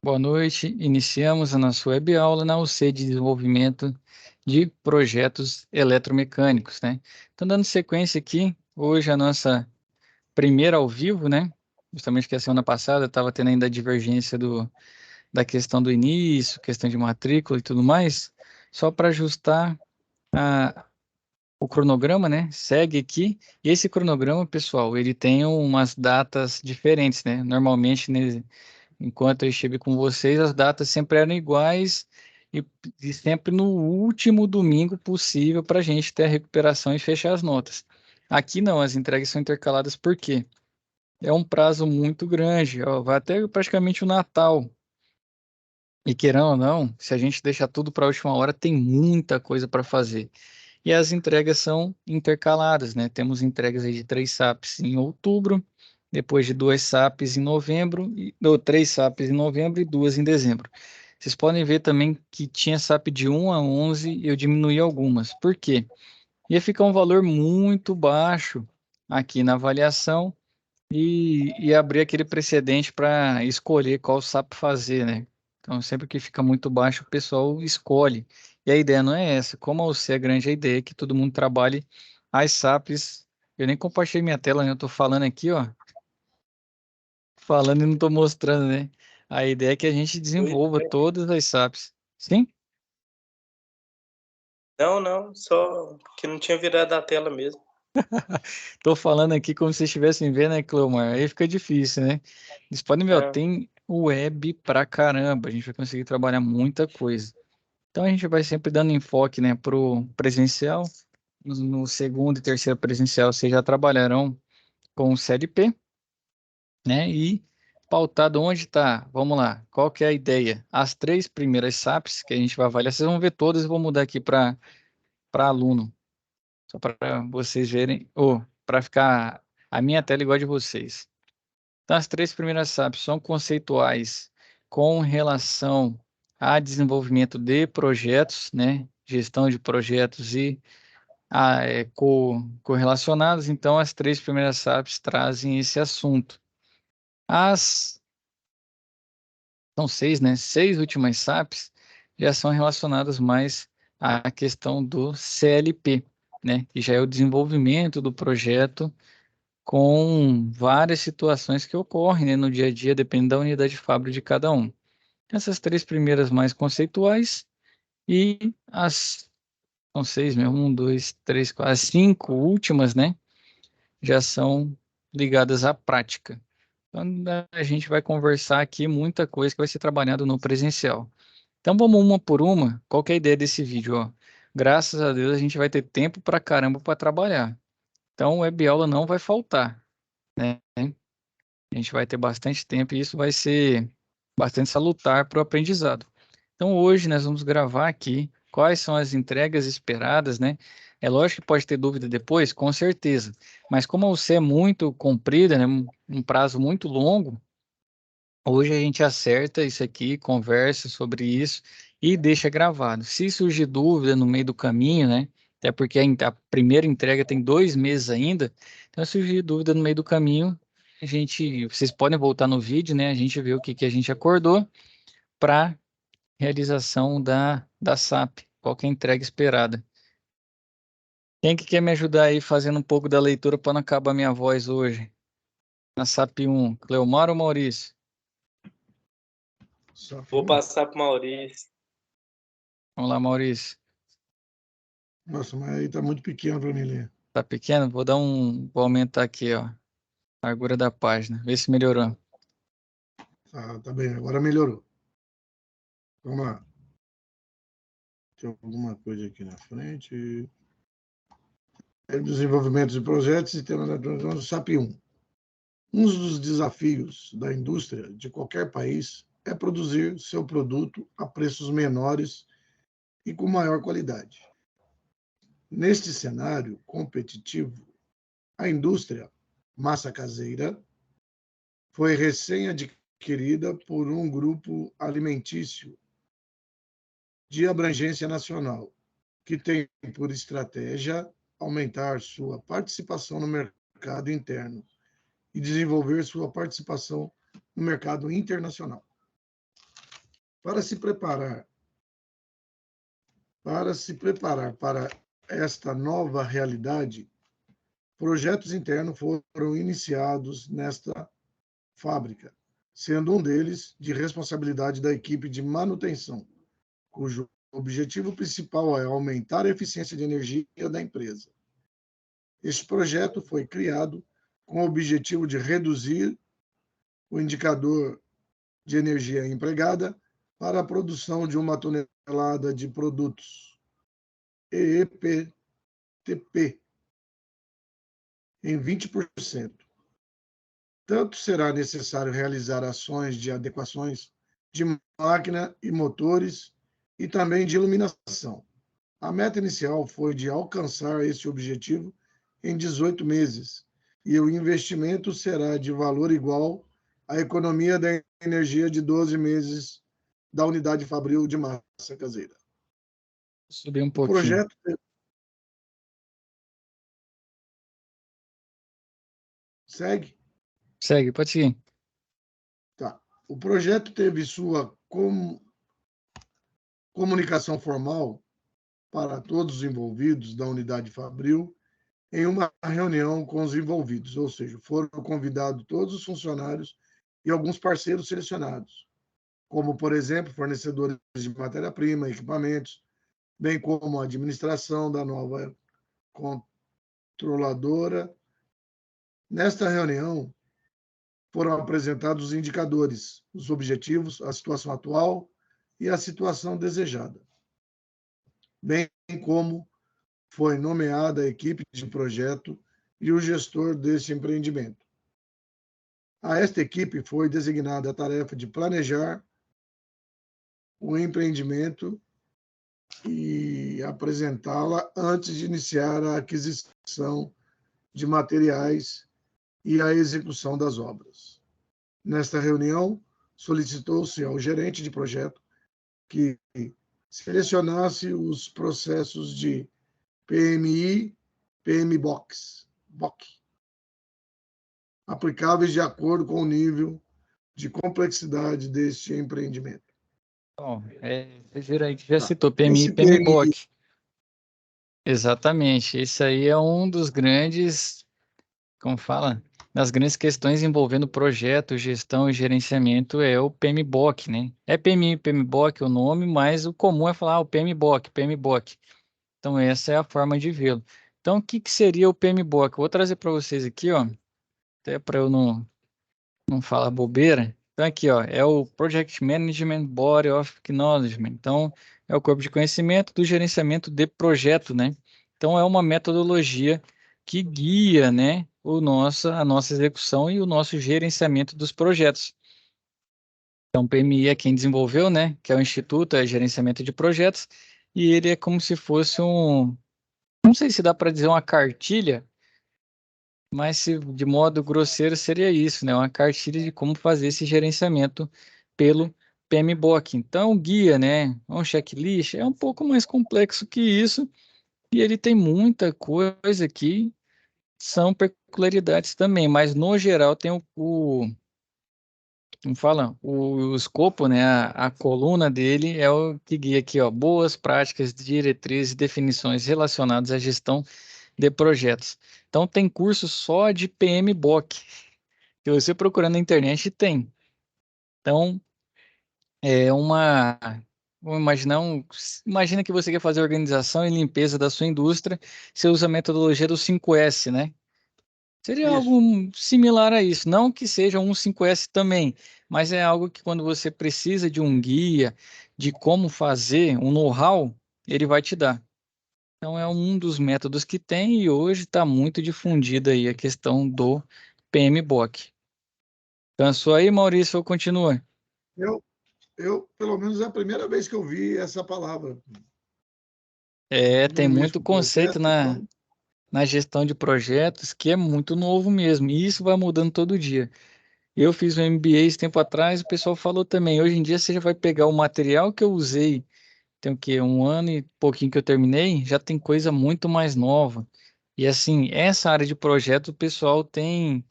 Boa noite. Iniciamos a nossa web aula na UC de Desenvolvimento de Projetos Eletromecânicos, né? Então, dando sequência aqui, hoje a nossa primeira ao vivo, né? Justamente que a semana passada estava tendo ainda a divergência da questão do início, questão de matrícula e tudo mais. Só para ajustar o cronograma, né? Segue aqui. E esse cronograma, pessoal, ele tem umas datas diferentes, né? Normalmente, né, enquanto eu estive com vocês, as datas sempre eram iguais e, e sempre no último domingo possível para a gente ter a recuperação e fechar as notas. Aqui não, as entregas são intercaladas por quê? É um prazo muito grande, ó, vai até praticamente o Natal. E queirão ou não, se a gente deixar tudo para a última hora, tem muita coisa para fazer. E as entregas são intercaladas, né? Temos entregas aí de 3 SAPs em outubro, depois de 2 SAPs em novembro, ou 3 SAPs em novembro e 2 em dezembro. Vocês podem ver também que tinha SAP de 1 a 11 e eu diminuí algumas. Por quê? Ia ficar um valor muito baixo aqui na avaliação e abrir aquele precedente para escolher qual SAP fazer, né? Então, sempre que fica muito baixo, o pessoal escolhe. E a ideia não é essa. Como a UC é grande, a ideia é que todo mundo trabalhe as SAPs. Eu nem compartilhei minha tela, né? Eu estou falando aqui, ó. Falando e não estou mostrando, né? A ideia é que a gente Pois desenvolva é. todas as SAPs. Sim? Não, não, só que não tinha virado a tela mesmo. Estou falando aqui como se vocês estivessem vendo, né, Cleomar? Aí fica difícil, né? Vocês podem ver, ó, É. tem web pra caramba. A gente vai conseguir trabalhar muita coisa. Então a gente vai sempre dando enfoque, né, pro presencial. No segundo e terceiro presencial, vocês já trabalharão com o CLP, né? E pautado onde está? Vamos lá. Qual que é a ideia? As 3 primeiras SAPs que a gente vai avaliar, vocês vão ver todas. Eu vou mudar aqui para aluno, só para vocês verem, ou para ficar a minha tela igual a de vocês. Então, as 3 primeiras SAPs são conceituais com relação a desenvolvimento de projetos, né? Gestão de projetos e correlacionados. Então, as 3 primeiras SAPs trazem esse assunto. As São 6, né? 6 últimas SAPs já são relacionadas mais à questão do CLP, né? Que já é o desenvolvimento do projeto com várias situações que ocorrem, né, no dia a dia, dependendo da unidade de fábrica de cada um. Essas 3 primeiras mais conceituais e as são 6 mesmo, 1, 2, 3, 4, as 5 últimas, né, já são ligadas à prática. Então, a gente vai conversar aqui muita coisa que vai ser trabalhado no presencial. Então, vamos uma por uma. Qual que é a ideia desse vídeo, ó? Graças a Deus, a gente vai ter tempo pra caramba para trabalhar. Então, web aula não vai faltar, né? A gente vai ter bastante tempo e isso vai ser bastante salutar para o aprendizado. Então, hoje nós vamos gravar aqui quais são as entregas esperadas, né? É lógico que pode ter dúvida depois, com certeza. Mas como a UC é muito comprida, né? Um prazo muito longo, hoje a gente acerta isso aqui, conversa sobre isso e deixa gravado. Se surgir dúvida no meio do caminho, né? Até porque a primeira entrega tem 2 meses ainda, então se surgir dúvida no meio do caminho, vocês podem voltar no vídeo, né? A gente vê o que a gente acordou para realização da SAP, qual que é a entrega esperada. Quem que quer me ajudar aí fazendo um pouco da leitura para não acabar minha voz hoje? Na SAP 1, Cleomar ou Maurício? Vou Safio? passar pro Maurício. Vamos lá, Maurício. Nossa, mas aí tá muito pequeno para mim ler. Tá pequeno? Vou aumentar aqui, ó, a largura da página. Vê se melhorou. Tá bem, agora melhorou. Vamos lá. Tem alguma coisa aqui na frente. Desenvolvimento de projetos e temas da SAP 1. Um dos desafios da indústria de qualquer país é produzir seu produto a preços menores e com maior qualidade. Neste cenário competitivo, a indústria massa caseira foi recém-adquirida por um grupo alimentício de abrangência nacional, que tem por estratégia aumentar sua participação no mercado interno e desenvolver sua participação no mercado internacional. Para se preparar para esta nova realidade, projetos internos foram iniciados nesta fábrica, sendo um deles de responsabilidade da equipe de manutenção, cujo objetivo principal é aumentar a eficiência de energia da empresa. Este projeto foi criado com o objetivo de reduzir o indicador de energia empregada para a produção de 1 tonelada de produtos EEPTP em 20%. Tanto será necessário realizar ações de adequações de máquina e motores e também de iluminação. A meta inicial foi de alcançar esse objetivo em 18 meses, e o investimento será de valor igual à economia da energia de 12 meses da unidade fabril de massa caseira. Subir um O pouquinho. projeto segue? Segue, pode seguir. Tá. O projeto teve sua comunicação formal para todos os envolvidos da unidade fabril em uma reunião com os envolvidos, ou seja, foram convidados todos os funcionários e alguns parceiros selecionados, como, por exemplo, fornecedores de matéria-prima, equipamentos, bem como a administração da nova controladora. Nesta reunião, foram apresentados os indicadores, os objetivos, a situação atual e a situação desejada, bem como foi nomeada a equipe de projeto e o gestor deste empreendimento. A esta equipe foi designada a tarefa de planejar o empreendimento e apresentá-la antes de iniciar a aquisição de materiais e a execução das obras. Nesta reunião, solicitou-se ao gerente de projeto que selecionasse os processos de PMI, PMBOK, aplicáveis de acordo com o nível de complexidade deste empreendimento. Bom, vocês viram aí que já Tá. citou PMI e Esse PMI, PMBOK. Exatamente. Esse aí é um dos grandes, como fala, das grandes questões envolvendo projeto, gestão e gerenciamento é o PMBOK, né? É PMI e PMBOK o nome, mas o comum é falar o PMBOK, PMBOK. Então essa é a forma de vê-lo. Então o que que seria o PMBOK? Eu vou trazer para vocês aqui, ó, até para eu não falar bobeira. Então aqui, ó, é o Project Management Body of Acknowledgement. Então é o corpo de conhecimento do gerenciamento de projeto, né? Então é uma metodologia que guia, né, a nossa execução e o nosso gerenciamento dos projetos. Então, o PMI é quem desenvolveu, né, que é o Instituto, é Gerenciamento de Projetos, e ele é como se fosse não sei se dá para dizer uma cartilha, mas se de modo grosseiro seria isso, né? Uma cartilha de como fazer esse gerenciamento pelo PMBOK. Então, guia, né? Um checklist é um pouco mais complexo que isso e ele tem muita coisa que são peculiaridades também, mas no geral tem como fala, o escopo, né? A coluna dele é o que guia aqui, ó, boas práticas, diretrizes e definições relacionadas à gestão de projetos. Então, tem curso só de PMBOK, que você procurando na internet tem. Então, é uma. Vamos imaginar imagina que você quer fazer organização e limpeza da sua indústria, você usa a metodologia do 5S, né? Seria isso. algo similar a isso. Não que seja um 5S também, mas é algo que quando você precisa de um guia, de como fazer, um know-how, ele vai te dar. Então, é um dos métodos que tem e hoje está muito difundida aí a questão do PMBOK. Cansou aí, Maurício, ou continua? Pelo menos é a primeira vez que eu vi essa palavra. Tem No muito mesmo conceito projeto, então, na gestão de projetos que é muito novo mesmo, e isso vai mudando todo dia. Eu fiz um MBA esse tempo atrás, o pessoal falou também, hoje em dia você já vai pegar o material que eu usei, tem o quê? Um ano e pouquinho que eu terminei, já tem coisa muito mais nova. E assim, essa área de projeto, o pessoal tem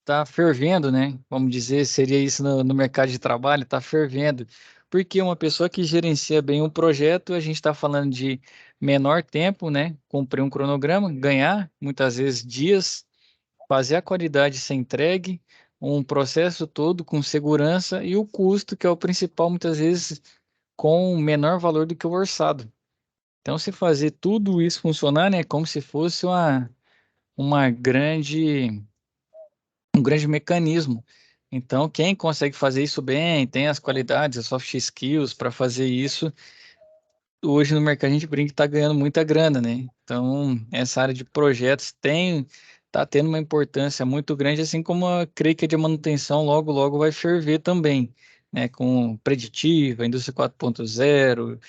tá fervendo, né? Vamos dizer, seria isso no mercado de trabalho, tá fervendo. Porque uma pessoa que gerencia bem um projeto, a gente está falando de menor tempo, né? Cumprir um cronograma, ganhar muitas vezes dias, fazer a qualidade ser entregue, um processo todo com segurança e o custo, que é o principal, muitas vezes com menor valor do que o orçado. Então, se fazer tudo isso funcionar, né, é como se fosse uma um grande mecanismo. Então, quem consegue fazer isso bem, tem as qualidades, as soft skills para fazer isso, hoje no mercado a gente brinca que está ganhando muita grana, né? Então, essa área de projetos tá tendo uma importância muito grande, assim como a creio que a de manutenção logo, logo vai ferver também, né? Com preditiva, indústria 4.0,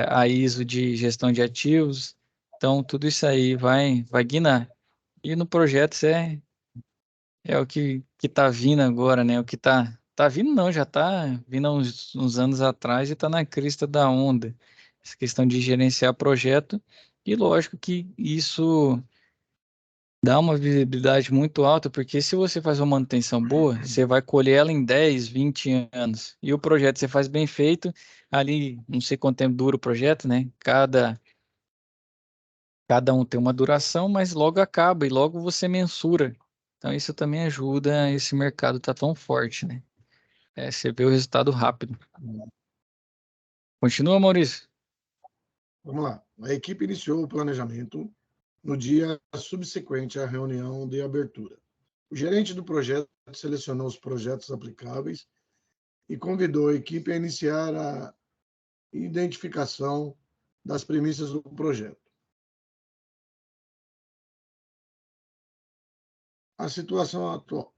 a ISO de gestão de ativos. Então, tudo isso aí vai guinar. E no projeto é o que tá vindo agora, né? O que tá vindo não, já tá vindo há uns anos atrás e tá na crista da onda. Essa questão de gerenciar projeto. E lógico que isso dá uma visibilidade muito alta, porque se você faz uma manutenção boa, você vai colher ela em 10, 20 anos. E o projeto você faz bem feito, ali, não sei quanto tempo dura o projeto, né? Cada um tem uma duração, mas logo acaba e logo você mensura. Então isso também ajuda esse mercado tá tão forte, né? Você vê o resultado rápido. Continua, Maurício. Vamos lá. A equipe iniciou o planejamento no dia subsequente à reunião de abertura. O gerente do projeto selecionou os projetos aplicáveis e convidou a equipe a iniciar a identificação das premissas do projeto. A situação atual,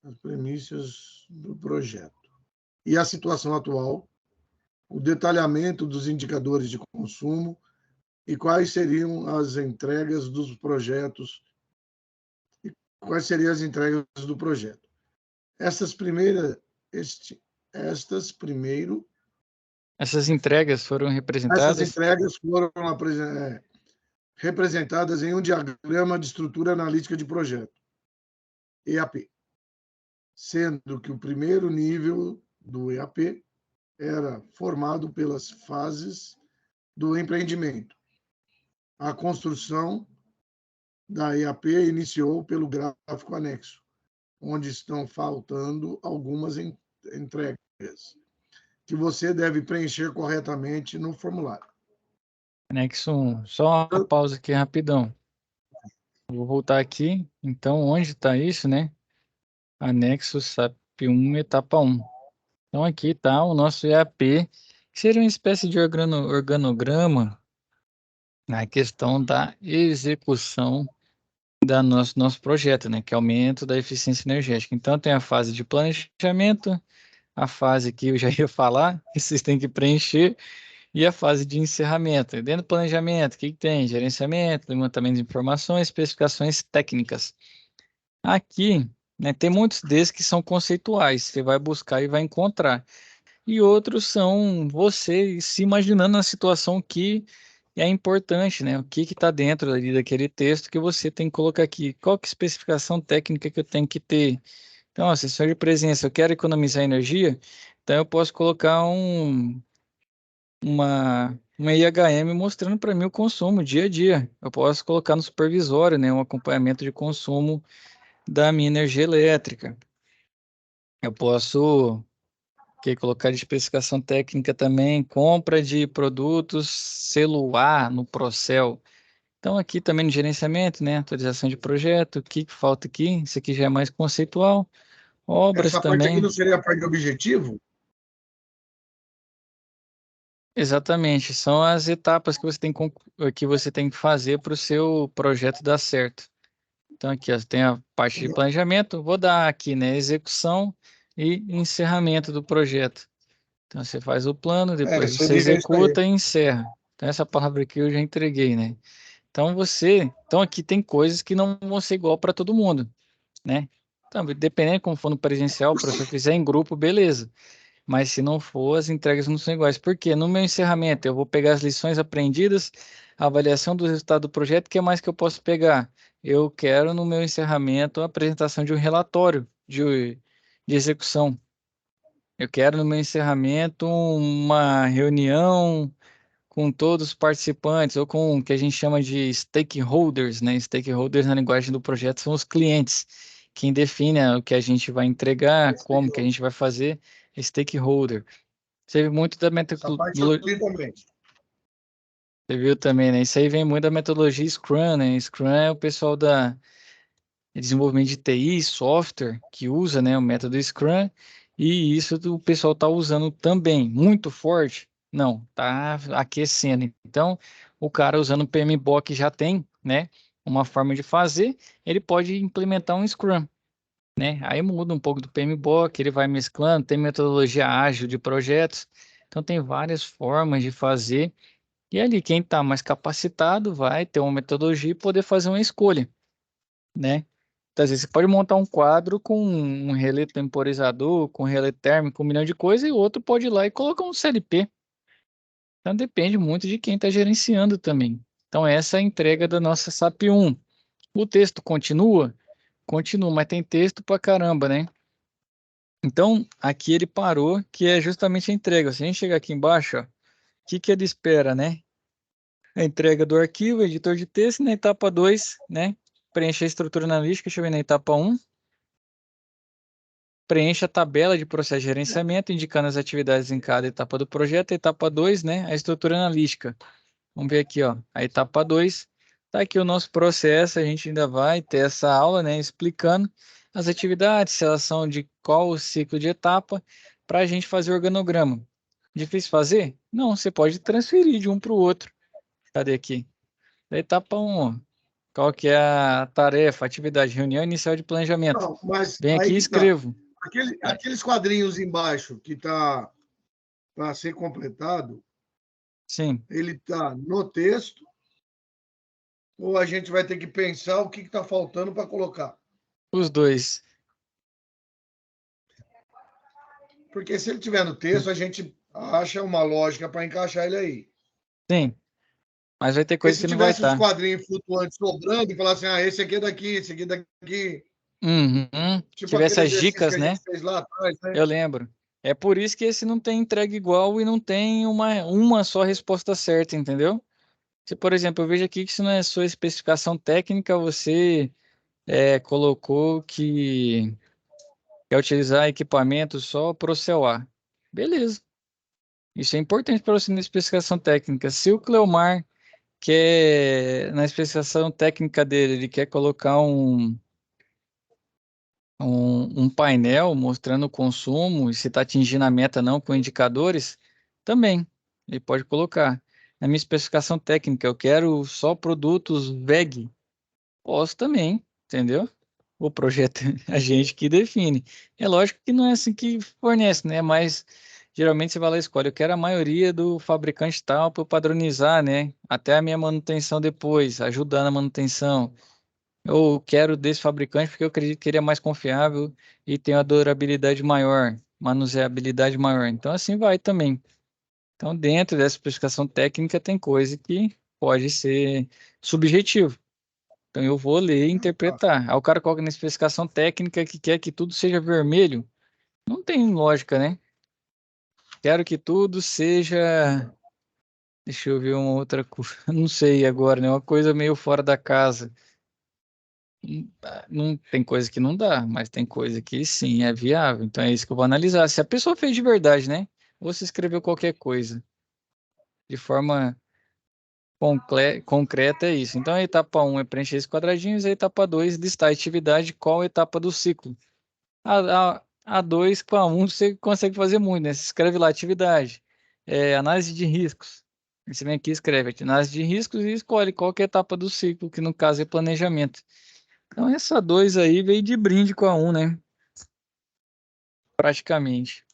as premissas do projeto. E a situação atual, o detalhamento dos indicadores de consumo e quais seriam as entregas dos projetos e quais seriam as entregas do projeto. Essas primeiras, estas primeiro, Essas entregas foram essas representadas. entregas foram representadas em um diagrama de estrutura analítica de projeto, EAP, sendo que o primeiro nível do EAP era formado pelas fases do empreendimento. A construção da EAP iniciou pelo gráfico anexo, onde estão faltando algumas entregas que você deve preencher corretamente no formulário. Anexo 1. Só uma pausa aqui rapidão. Vou voltar aqui. Então, onde está isso, né? Anexo SAP 1, etapa 1. Então, aqui está o nosso EAP, que seria uma espécie de organograma na questão da execução da nosso projeto, né? Que é aumento da eficiência energética. Então, tem a fase de planejamento, a fase que eu já ia falar, que vocês têm que preencher, e a fase de encerramento. E dentro do planejamento, o que que tem? Gerenciamento, levantamento de informações, especificações técnicas. Aqui, né, tem muitos desses que são conceituais, você vai buscar e vai encontrar. E outros são você se imaginando na situação que é importante, né? O que está dentro ali daquele texto que você tem que colocar aqui. Qual que é a especificação técnica que eu tenho que ter? Então, ó, sensor de presença, eu quero economizar energia, então eu posso colocar uma IHM mostrando para mim o consumo dia a dia. Eu posso colocar no supervisório, né, um acompanhamento de consumo da minha energia elétrica. Eu posso colocar de especificação técnica também, compra de produtos celular no Procel. Então, aqui também no gerenciamento, né, atualização de projeto, o que que falta aqui? Isso aqui já é mais conceitual. Obras Essa parte aqui também. não seria a parte de objetivo? Exatamente, são as etapas que você tem que fazer para o seu projeto dar certo. Então aqui ó, tem a parte de planejamento, vou dar aqui, né, execução e encerramento do projeto. Então você faz o plano, depois você Seria isso aí. executa e encerra. Então essa palavra aqui eu já entreguei, né? Então aqui tem coisas que não vão ser igual para todo mundo, né? Então, dependendo como for no presencial, o professor fizer em grupo, beleza. Mas se não for, as entregas não são iguais. Por quê? No meu encerramento, eu vou pegar as lições aprendidas, a avaliação do resultado do projeto, o que mais que eu posso pegar? eu quero no meu encerramento a apresentação de um relatório de execução. Eu quero no meu encerramento uma reunião com todos os participantes, ou com o que a gente chama de stakeholders, né? Stakeholders na linguagem do projeto são os clientes. Quem define o que a gente vai entregar, como que a gente vai fazer, é stakeholder. Você viu muito da Essa parte eu metodologia. li também. Você viu também, né? Isso aí vem muito da metodologia Scrum, né? Scrum é o pessoal da desenvolvimento de TI, software, que usa, né, o método Scrum, e isso o pessoal está usando também, muito forte. Não, tá aquecendo. Então, o cara usando o PMBOK já tem, né, uma forma de fazer, ele pode implementar um Scrum, né? Aí muda um pouco do PMBOK, ele vai mesclando, tem metodologia ágil de projetos, então tem várias formas de fazer. E ali, quem está mais capacitado vai ter uma metodologia e poder fazer uma escolha, né? Então, às vezes, você pode montar um quadro com um relé temporizador, com relé térmico, um milhão de coisas, e o outro pode ir lá e colocar um CLP. Então, depende muito de quem está gerenciando também. Então, essa é a entrega da nossa SAP 1. O texto continua? Continua, mas tem texto pra caramba, né? Então, aqui ele parou, que é justamente a entrega. Se a gente chegar aqui embaixo, ó, o que que ele espera, né? A entrega do arquivo, editor de texto, na etapa 2, né? Preencher a estrutura analítica, deixa eu ver na etapa 1. Preencha a tabela de processo de gerenciamento, indicando as atividades em cada etapa do projeto. Etapa 2, né? A estrutura analítica. Vamos ver aqui, ó. A etapa 2. Tá aqui o nosso processo. A gente ainda vai ter essa aula, né? Explicando as atividades, seleção de qual o ciclo de etapa, para a gente fazer o organograma. Difícil fazer? Não, você pode transferir de um para o outro. Cadê aqui? Da etapa 1, ó. Qual que é a tarefa, atividade, reunião inicial de planejamento. Não, mas Vem aqui aí e que tá. escrevo. Aqueles quadrinhos embaixo que está para ser completado, Sim. ele está no texto ou a gente vai ter que pensar o que está faltando para colocar? Os dois. Porque se ele tiver no texto, a gente acha uma lógica para encaixar ele aí. Sim. Mas vai ter Porque coisa se que não vai tivesse os estar. quadrinhos flutuantes sobrando e falasse, esse aqui é daqui, esse aqui é daqui, Uhum. tipo Tivesse aquele as exercício que dicas, a gente né? fez lá atrás, né? Eu lembro. É por isso que esse não tem entrega igual e não tem uma só resposta certa, entendeu? Se, por exemplo, eu vejo aqui que se não é sua especificação técnica, você colocou que quer utilizar equipamento só para o CELA. Beleza. Isso é importante para você na especificação técnica. Se o Cleomar quer, na especificação técnica dele, ele quer colocar um painel mostrando o consumo e se está atingindo a meta não com indicadores, também ele pode colocar. Na minha especificação técnica, eu quero só produtos VEG. Posso também, entendeu? O projeto é a gente que define. É lógico que não é assim que fornece, né? Mas geralmente você vai lá e escolhe. Eu quero a maioria do fabricante tal para eu padronizar, né? Até a minha manutenção depois, ajudar na manutenção. Eu quero desse fabricante porque eu acredito que ele é mais confiável e tem uma durabilidade maior, manuseabilidade maior. Então, assim vai também. Então, dentro dessa especificação técnica, tem coisa que pode ser subjetivo. Então, eu vou ler e Tá. interpretar. Aí o cara coloca na especificação técnica que quer que tudo seja vermelho. Não tem lógica, né? Quero que tudo seja. Deixa eu ver uma outra coisa. Não sei agora, né? Uma coisa meio fora da casa. Não tem coisa que não dá, mas tem coisa que sim é viável. Então é isso que eu vou analisar. Se a pessoa fez de verdade, né? Ou se escreveu qualquer coisa de forma concreta, é isso. Então a etapa 1 é preencher esses quadradinhos, a etapa 2 listar a atividade, qual etapa do ciclo. A 2 com a 1 você consegue fazer muito, né? Você escreve lá atividade, análise de riscos. Aí você vem aqui e escreve análise de riscos e escolhe qual que é a etapa do ciclo, que no caso é planejamento. Então essa 2 aí veio de brinde com a 1, né? Praticamente.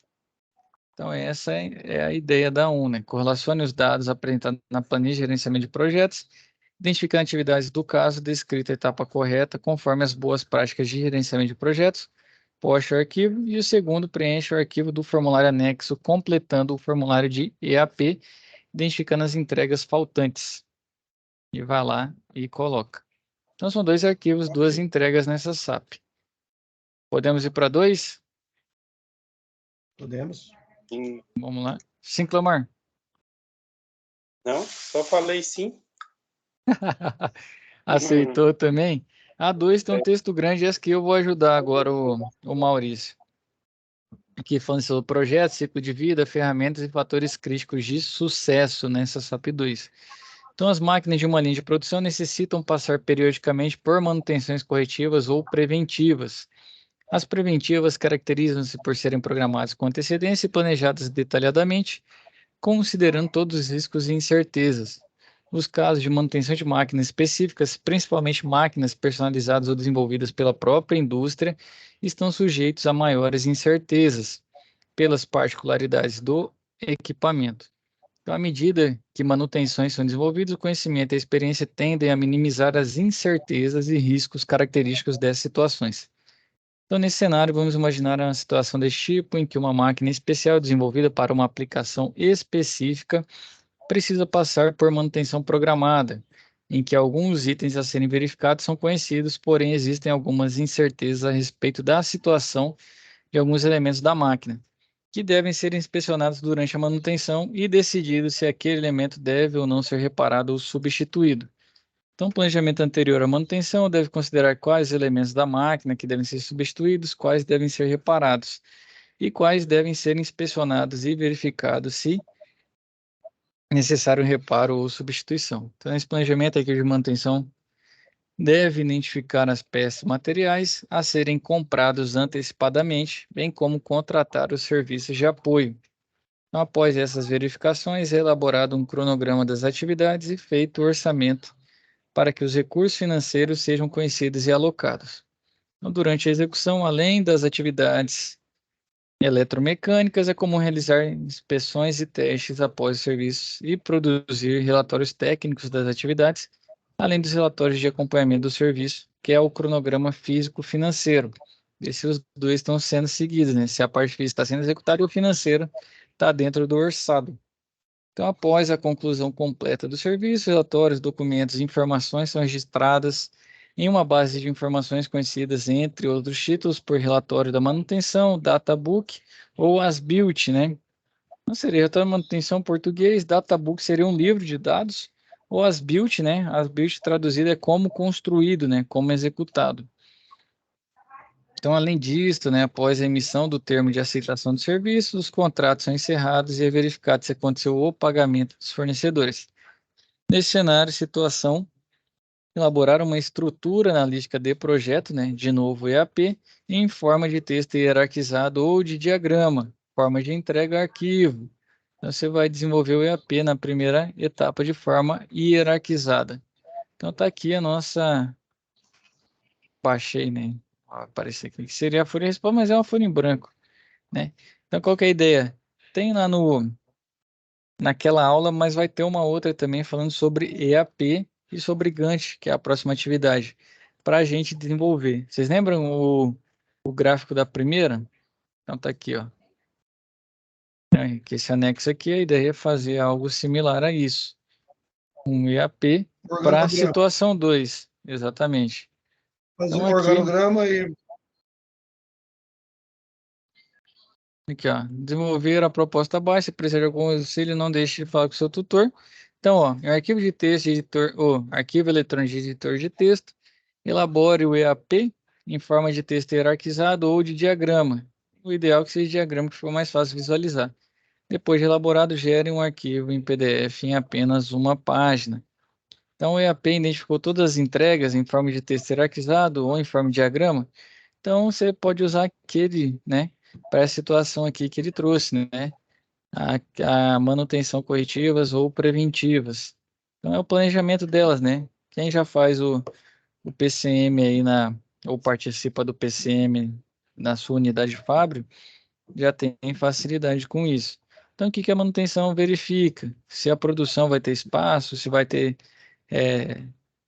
Então, essa é a ideia da ONU, né? Correlacione os dados apresentados na planilha de gerenciamento de projetos, identificando atividades do caso, descrita a etapa correta, conforme as boas práticas de gerenciamento de projetos, poste o arquivo, e o segundo, preenche o arquivo do formulário anexo, completando o formulário de EAP, identificando as entregas faltantes. E vai lá e coloca. Então, são 2 arquivos, 2 entregas nessa SAP. Podemos ir para 2? Podemos? Sim. Vamos lá. Sim, Clamar. Não, só falei sim. Aceitou também? A 2 tem um texto grande, esse que eu vou ajudar agora o Maurício. Aqui falando sobre projeto, ciclo de vida, ferramentas e fatores críticos de sucesso nessa SAP 2. Então, as máquinas de uma linha de produção necessitam passar periodicamente por manutenções corretivas ou preventivas. As preventivas caracterizam-se por serem programadas com antecedência e planejadas detalhadamente, considerando todos os riscos e incertezas. Nos casos de manutenção de máquinas específicas, principalmente máquinas personalizadas ou desenvolvidas pela própria indústria, estão sujeitos a maiores incertezas pelas particularidades do equipamento. Então, à medida que manutenções são desenvolvidas, o conhecimento e a experiência tendem a minimizar as incertezas e riscos característicos dessas situações. Então, nesse cenário, vamos imaginar uma situação desse tipo, em que uma máquina especial desenvolvida para uma aplicação específica precisa passar por manutenção programada, em que alguns itens a serem verificados são conhecidos, porém existem algumas incertezas a respeito da situação de alguns elementos da máquina, que devem ser inspecionados durante a manutenção e decidido se aquele elemento deve ou não ser reparado ou substituído. Então, o planejamento anterior à manutenção deve considerar quais elementos da máquina que devem ser substituídos, quais devem ser reparados e quais devem ser inspecionados e verificados se necessário reparo ou substituição. Então, esse planejamento aqui de manutenção deve identificar as peças materiais a serem comprados antecipadamente, bem como contratar os serviços de apoio. Então, após essas verificações, é elaborado um cronograma das atividades e feito o orçamento para que os recursos financeiros sejam conhecidos e alocados. Então, durante a execução, além das atividades eletromecânicas, é comum realizar inspeções e testes após os serviços e produzir relatórios técnicos das atividades, além dos relatórios de acompanhamento do serviço, que é o cronograma físico-financeiro. Ver se os dois estão sendo seguidos, né? Se a parte física está sendo executada e o financeiro está dentro do orçado. Então, após a conclusão completa do serviço, relatórios, documentos e informações são registradas em uma base de informações conhecidas, entre outros títulos, por relatório da manutenção, databook ou as-built, né? Não seria relatório de manutenção em português, databook seria um livro de dados, ou as-built, né? As-built traduzido é como construído, né? Como executado. Então, além disso, né, após a emissão do termo de aceitação do serviço, os contratos são encerrados e é verificado se aconteceu o pagamento dos fornecedores. Nesse cenário, situação, elaborar uma estrutura analítica de projeto, né, de novo EAP, em forma de texto hierarquizado ou de diagrama, forma de entrega arquivo. Então, você vai desenvolver o EAP na primeira etapa de forma hierarquizada. Então, está aqui a nossa... Baixei, né? Vai aparecer aqui, que seria a folha responde, mas é uma folha em branco, né? Então, qual que é a ideia? Tem lá naquela aula, mas vai ter uma outra também falando sobre EAP e sobre Gantt, que é a próxima atividade, para a gente desenvolver. Vocês lembram o gráfico da primeira? Então, tá aqui, ó. Que esse anexo aqui, a ideia é fazer algo similar a isso. Um EAP para a situação 2, exatamente. Fazer Então, um organograma e... Aqui, ó. Desenvolver a proposta abaixo. Se precisar de algum auxílio, não deixe de falar com o seu tutor. Então, ó, em arquivo de texto, editor, ou arquivo eletrônico de editor de texto, elabore o EAP em forma de texto hierarquizado ou de diagrama. O ideal é que seja diagrama, que ficou mais fácil visualizar. Depois de elaborado, gere um arquivo em PDF em apenas uma página. Então, o EAP identificou todas as entregas em forma de texto hierarquizado ou em forma de diagrama. Então, você pode usar aquele, né, para a situação aqui que ele trouxe, né, a manutenção corretivas ou preventivas. Então, é o planejamento delas, né? Quem já faz o PCM aí ou participa do PCM na sua unidade de fábrica, já tem facilidade com isso. Então, o que a manutenção verifica? Se a produção vai ter espaço, se vai ter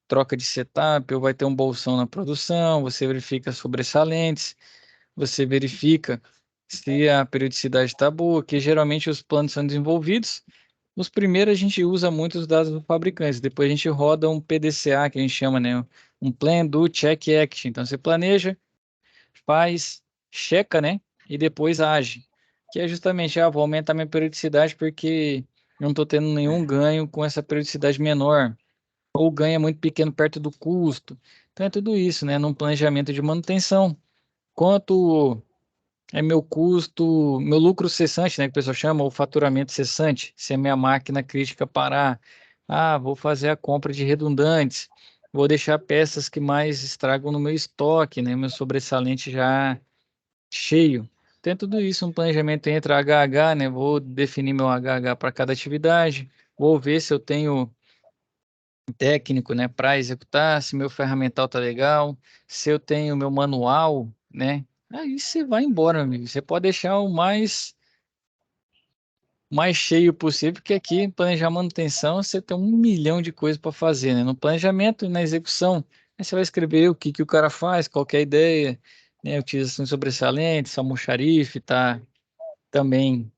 troca de setup, ou vai ter um bolsão na produção, você verifica sobressalentes, você verifica se a periodicidade está boa, que geralmente os planos são desenvolvidos. Os primeiros a gente usa muito os dados do fabricante, depois a gente roda um PDCA, que a gente chama, né, um plan, do, check, action. Então, você planeja, faz, checa, né? E depois age. Que é justamente, vou aumentar minha periodicidade porque não estou tendo nenhum ganho com essa periodicidade menor. Ou ganho é muito pequeno perto do custo. Então, é tudo isso, né? Num planejamento de manutenção. Quanto é meu custo, meu lucro cessante, né, que o pessoal chama, ou faturamento cessante, se a minha máquina crítica parar. Vou fazer a compra de redundantes, vou deixar peças que mais estragam no meu estoque, né, meu sobressalente já cheio. Tem tudo isso, um planejamento entre HH, né, vou definir meu HH para cada atividade, vou ver se eu tenho técnico, né, para executar, se meu ferramental tá legal, se eu tenho meu manual, né? Aí você vai embora, meu amigo. Você pode deixar o mais cheio possível, porque aqui planejar manutenção, você tem 1 milhão de coisas para fazer, né? No planejamento e na execução, aí você vai escrever o que que o cara faz, qual que é a ideia, né? Utilização de sobressalentes, almoxarife, tá também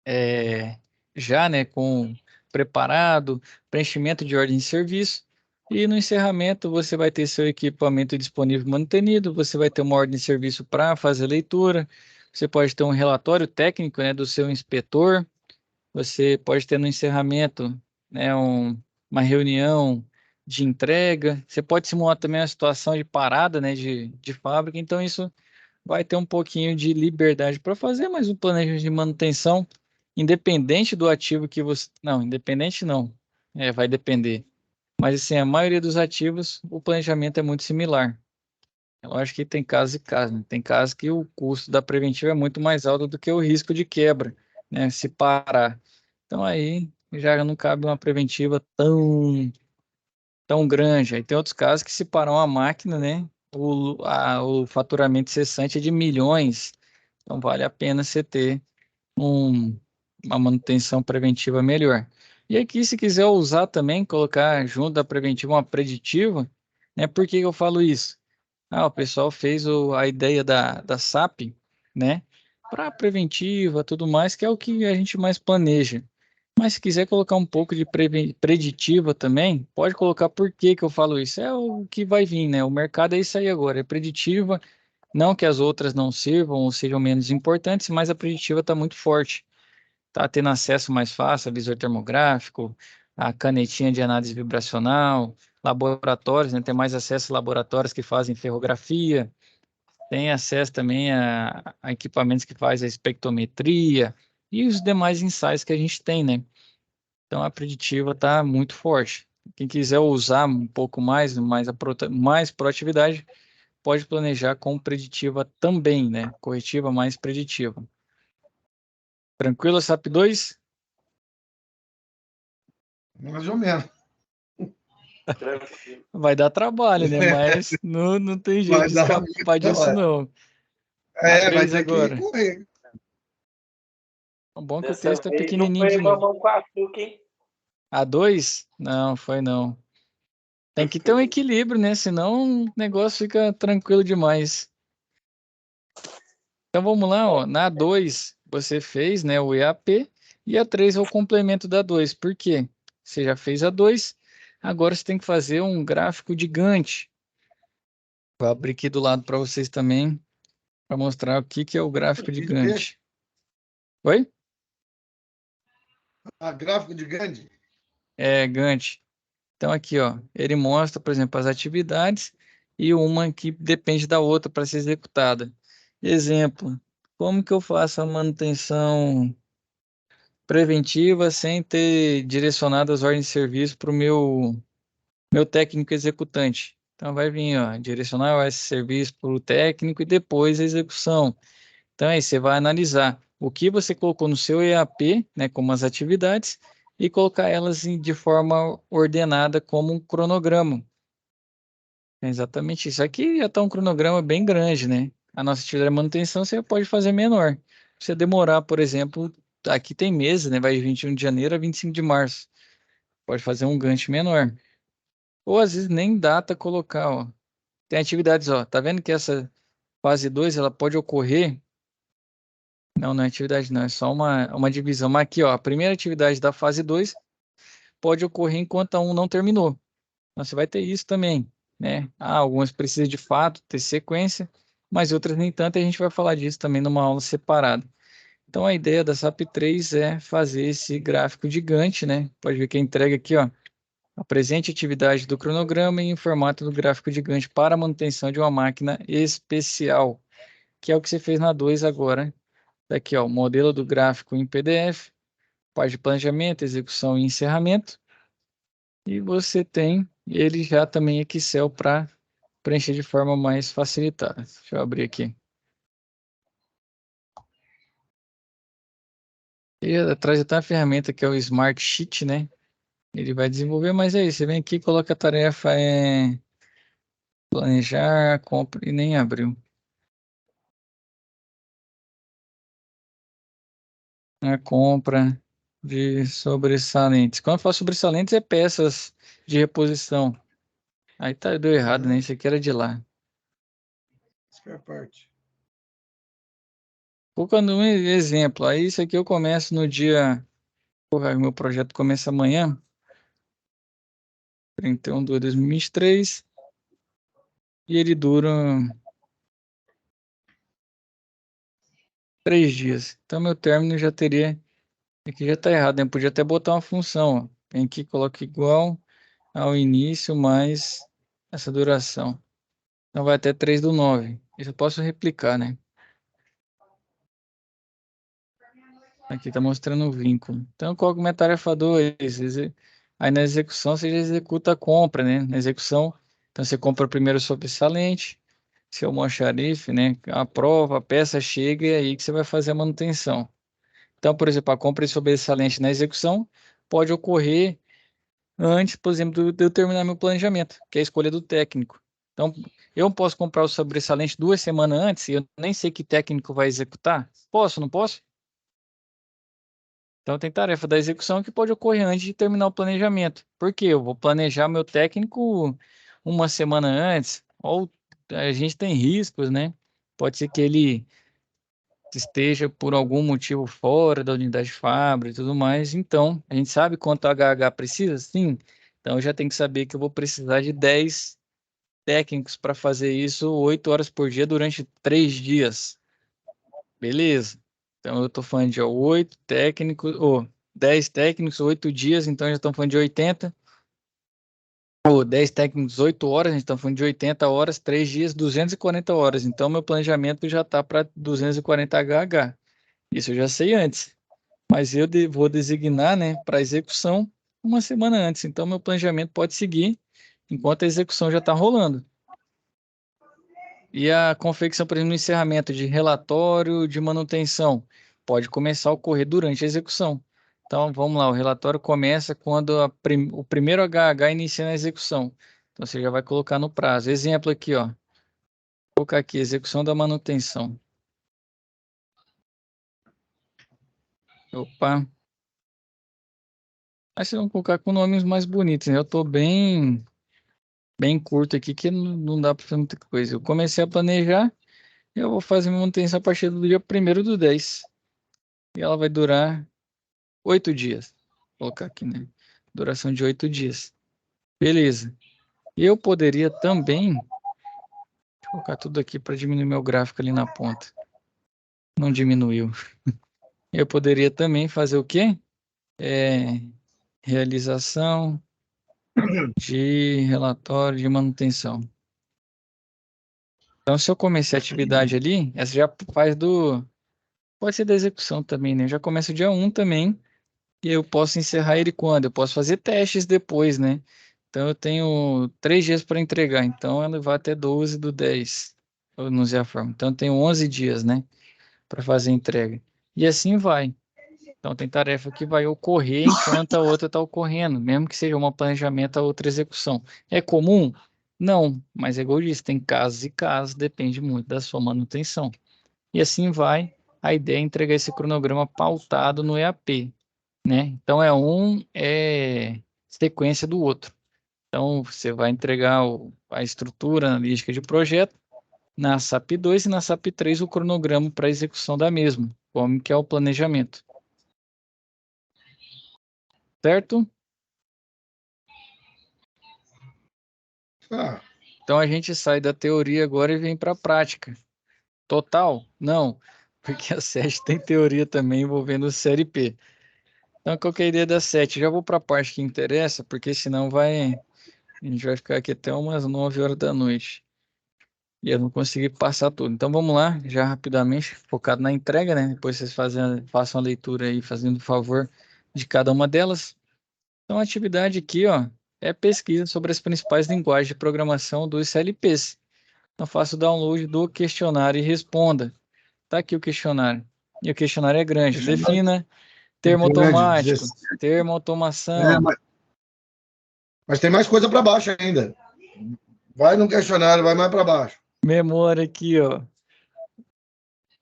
é, já, né, com preparado, preenchimento de ordem de serviço, e no encerramento você vai ter seu equipamento disponível e mantenido, você vai ter uma ordem de serviço para fazer leitura, você pode ter um relatório técnico, né, do seu inspetor, você pode ter no encerramento, né, uma reunião de entrega, você pode simular também a situação de parada, né, de fábrica, então isso vai ter um pouquinho de liberdade para fazer, mas o planejamento de manutenção, independente do ativo que você. Não, independente não. Vai depender. Mas assim, a maioria dos ativos, o planejamento é muito similar. Eu acho que tem casos e casos, né? Tem casos que o custo da preventiva é muito mais alto do que o risco de quebra, né? Se parar. Então aí já não cabe uma preventiva tão grande. Aí tem outros casos que se parar uma máquina, né? O faturamento cessante é de milhões, então vale a pena você ter um, uma manutenção preventiva melhor. E aqui, se quiser usar também, colocar junto da preventiva uma preditiva, né? Por que que eu falo isso? O pessoal fez a ideia da SAP, né? Para preventiva, tudo mais, que é o que a gente mais planeja. Mas se quiser colocar um pouco de preditiva também, pode colocar por que que eu falo isso. É o que vai vir, né? O mercado é isso aí agora, é preditiva. Não que as outras não sirvam ou sejam menos importantes, mas a preditiva está muito forte. Está tendo acesso mais fácil a visor termográfico, a canetinha de análise vibracional, laboratórios, né? Tem mais acesso a laboratórios que fazem ferrografia, tem acesso também a equipamentos que fazem a espectrometria e os demais ensaios que a gente tem, né? Então a preditiva está muito forte. Quem quiser usar um pouco mais proatividade, pode planejar com preditiva também, né? Corretiva mais preditiva. Tranquilo, SAP 2? Mais ou menos. Tranquilo. Vai dar trabalho, né? Mas não tem jeito Vai de dar muito escapar disso, trabalho. não. A Vai 3 ter que agora. correr. O bom é que o Dessa texto é vez não pequenininho foi de novo. mamão com açúcar, hein? A 2? Não, foi não. Tem que ter um equilíbrio, né? Senão o negócio fica tranquilo demais. Então vamos lá, ó. Na 2 você fez, né, o EAP e a 3 é o complemento da 2. Por quê? Você já fez a 2, agora você tem que fazer um gráfico de Gantt. Vou abrir aqui do lado para vocês também, para mostrar o que que é o gráfico de E de quê? Gantt. Oi? Gráfico de Gandhi. É Gantt. Então aqui, ó, ele mostra, por exemplo, as atividades e uma que depende da outra para ser executada. Exemplo, como que eu faço a manutenção preventiva sem ter direcionado as ordens de serviço para o meu técnico executante? Então vai vir, ó, direcionar esse serviço para o técnico e depois a execução. Então aí você vai analisar o que você colocou no seu EAP, né, como as atividades, e colocar elas de forma ordenada como um cronograma. É exatamente isso. Aqui já está um cronograma bem grande, né? A nossa atividade de manutenção você pode fazer menor. Você demorar, por exemplo, aqui tem meses, né? Vai de 21 de janeiro a 25 de março. Pode fazer um gancho menor. Ou às vezes nem data colocar, ó. Tem atividades, ó. Tá vendo que essa fase 2 ela pode ocorrer? Não é atividade, não. É só uma divisão. Mas aqui, ó. A primeira atividade da fase 2 pode ocorrer enquanto a 1 não terminou. Então, você vai ter isso também, né? Algumas precisam de fato ter sequência, mas outras nem tanto, e a gente vai falar disso também numa aula separada. Então, a ideia da SAP 3 é fazer esse gráfico de Gantt, né? Pode ver que a entrega aqui, ó, apresente a atividade do cronograma em formato do gráfico de Gantt para a manutenção de uma máquina especial, que é o que você fez na 2 agora. Daqui, ó, o modelo do gráfico em PDF, parte de planejamento, execução e encerramento. E você tem ele já também em Excel para preencher de forma mais facilitada. Deixa eu abrir aqui. E atrás até uma ferramenta que é o Smart Sheet, né? Ele vai desenvolver, mas é isso. Você vem aqui, coloca a tarefa planejar, compra e nem abriu. A compra de sobressalentes. Quando eu falo sobressalentes, é peças de reposição. Aí deu errado, né? Isso aqui era de lá. Spare part. Colocando um exemplo, aí isso aqui eu começo no dia. Porra, meu projeto começa amanhã, 31/2/2023, e ele dura 3 dias. Então, meu término já teria. Aqui já está errado, né? Podia até botar uma função. Ó. Vem aqui, coloca igual ao início mais essa duração. Então, vai até 3/9. Isso eu posso replicar, né? Aqui está mostrando o vínculo. Então, eu coloco minha tarefa 2. Aí na execução você já executa a compra, né? Na execução, então você compra primeiro o sobressalente, seu almoxarife, né? Aprova, a peça chega e é aí que você vai fazer a manutenção. Então, por exemplo, a compra de sobressalente na execução pode ocorrer antes, por exemplo, de eu terminar meu planejamento, que é a escolha do técnico. Então, eu posso comprar o sobressalente 2 semanas antes e eu nem sei que técnico vai executar? Posso, não posso? Então, tem tarefa da execução que pode ocorrer antes de terminar o planejamento. Por quê? Eu vou planejar meu técnico uma semana antes, ou a gente tem riscos, né? Pode ser que ele esteja por algum motivo fora da unidade de fábrica e tudo mais. Então, a gente sabe quanto a HH precisa? Sim. Então, eu já tenho que saber que eu vou precisar de 10 técnicos para fazer isso 8 horas por dia durante 3 dias. Beleza. Então, eu estou falando de 8 técnicos, ou 10 técnicos, 8 dias, então já estamos falando de 80. Ou 10 técnicos, 8 horas, a gente está falando de 80 horas, 3 dias, 240 horas. Então, meu planejamento já está para 240 HH. Isso eu já sei antes. Mas eu vou designar, né, para execução uma semana antes. Então, meu planejamento pode seguir enquanto a execução já está rolando. E a confecção, por exemplo, no encerramento de relatório de manutenção pode começar a ocorrer durante a execução. Então, vamos lá, o relatório começa quando o primeiro HH inicia na execução. Então, você já vai colocar no prazo. Exemplo aqui, ó. Vou colocar aqui, execução da manutenção. Opa. Aí vocês vão colocar com nomes mais bonitos, né? Eu estou bem curto aqui, que não dá para fazer muita coisa. Eu comecei a planejar e eu vou fazer minha manutenção a partir do dia 1º/10. E ela vai durar 8 dias. Vou colocar aqui, né? Duração de 8 dias. Beleza. E eu poderia também colocar tudo aqui para diminuir meu gráfico ali na ponta. Não diminuiu. Eu poderia também fazer o quê? Realização de relatório de manutenção. Então, se eu comecei a atividade ali, essa já faz do. Pode ser da execução também, né? Eu já começa o dia 1 também. E eu posso encerrar ele quando? Eu posso fazer testes depois, né? Então eu tenho 3 dias para entregar. Então ela vai até 12/10. Eu não usei a forma. Então eu tenho 11 dias, né? Para fazer a entrega. E assim vai. Então tem tarefa que vai ocorrer enquanto a outra está ocorrendo, mesmo que seja uma planejamento, a outra execução. É comum? Não, mas é igual eu disse, tem casos e casos, depende muito da sua manutenção. E assim vai. A ideia é entregar esse cronograma pautado no EAP, né? Então é sequência do outro. Então você vai entregar a estrutura analítica de projeto na SAP 2 e na SAP 3 o cronograma para execução da mesma, como que é o planejamento. Certo? Ah, Então a gente sai da teoria agora e vem para a prática. Total? Não, porque a 7 tem teoria também envolvendo série P. Então, qual que é a ideia da 7? Já vou para a parte que interessa, porque senão a gente vai ficar aqui até umas 9 horas da noite. E eu não consegui passar tudo. Então vamos lá, já rapidamente, focado na entrega, né? Depois vocês façam a leitura aí, fazendo favor de cada uma delas. Então a atividade aqui, ó, é pesquisa sobre as principais linguagens de programação dos CLPs. Então faça o download do questionário e responda. Tá aqui o questionário. E o questionário é grande. questionário Defina termo grande, automático, 17. termo É, automação, mas tem mais coisa para baixo ainda. Vai no questionário, vai mais para baixo. memória aqui, ó.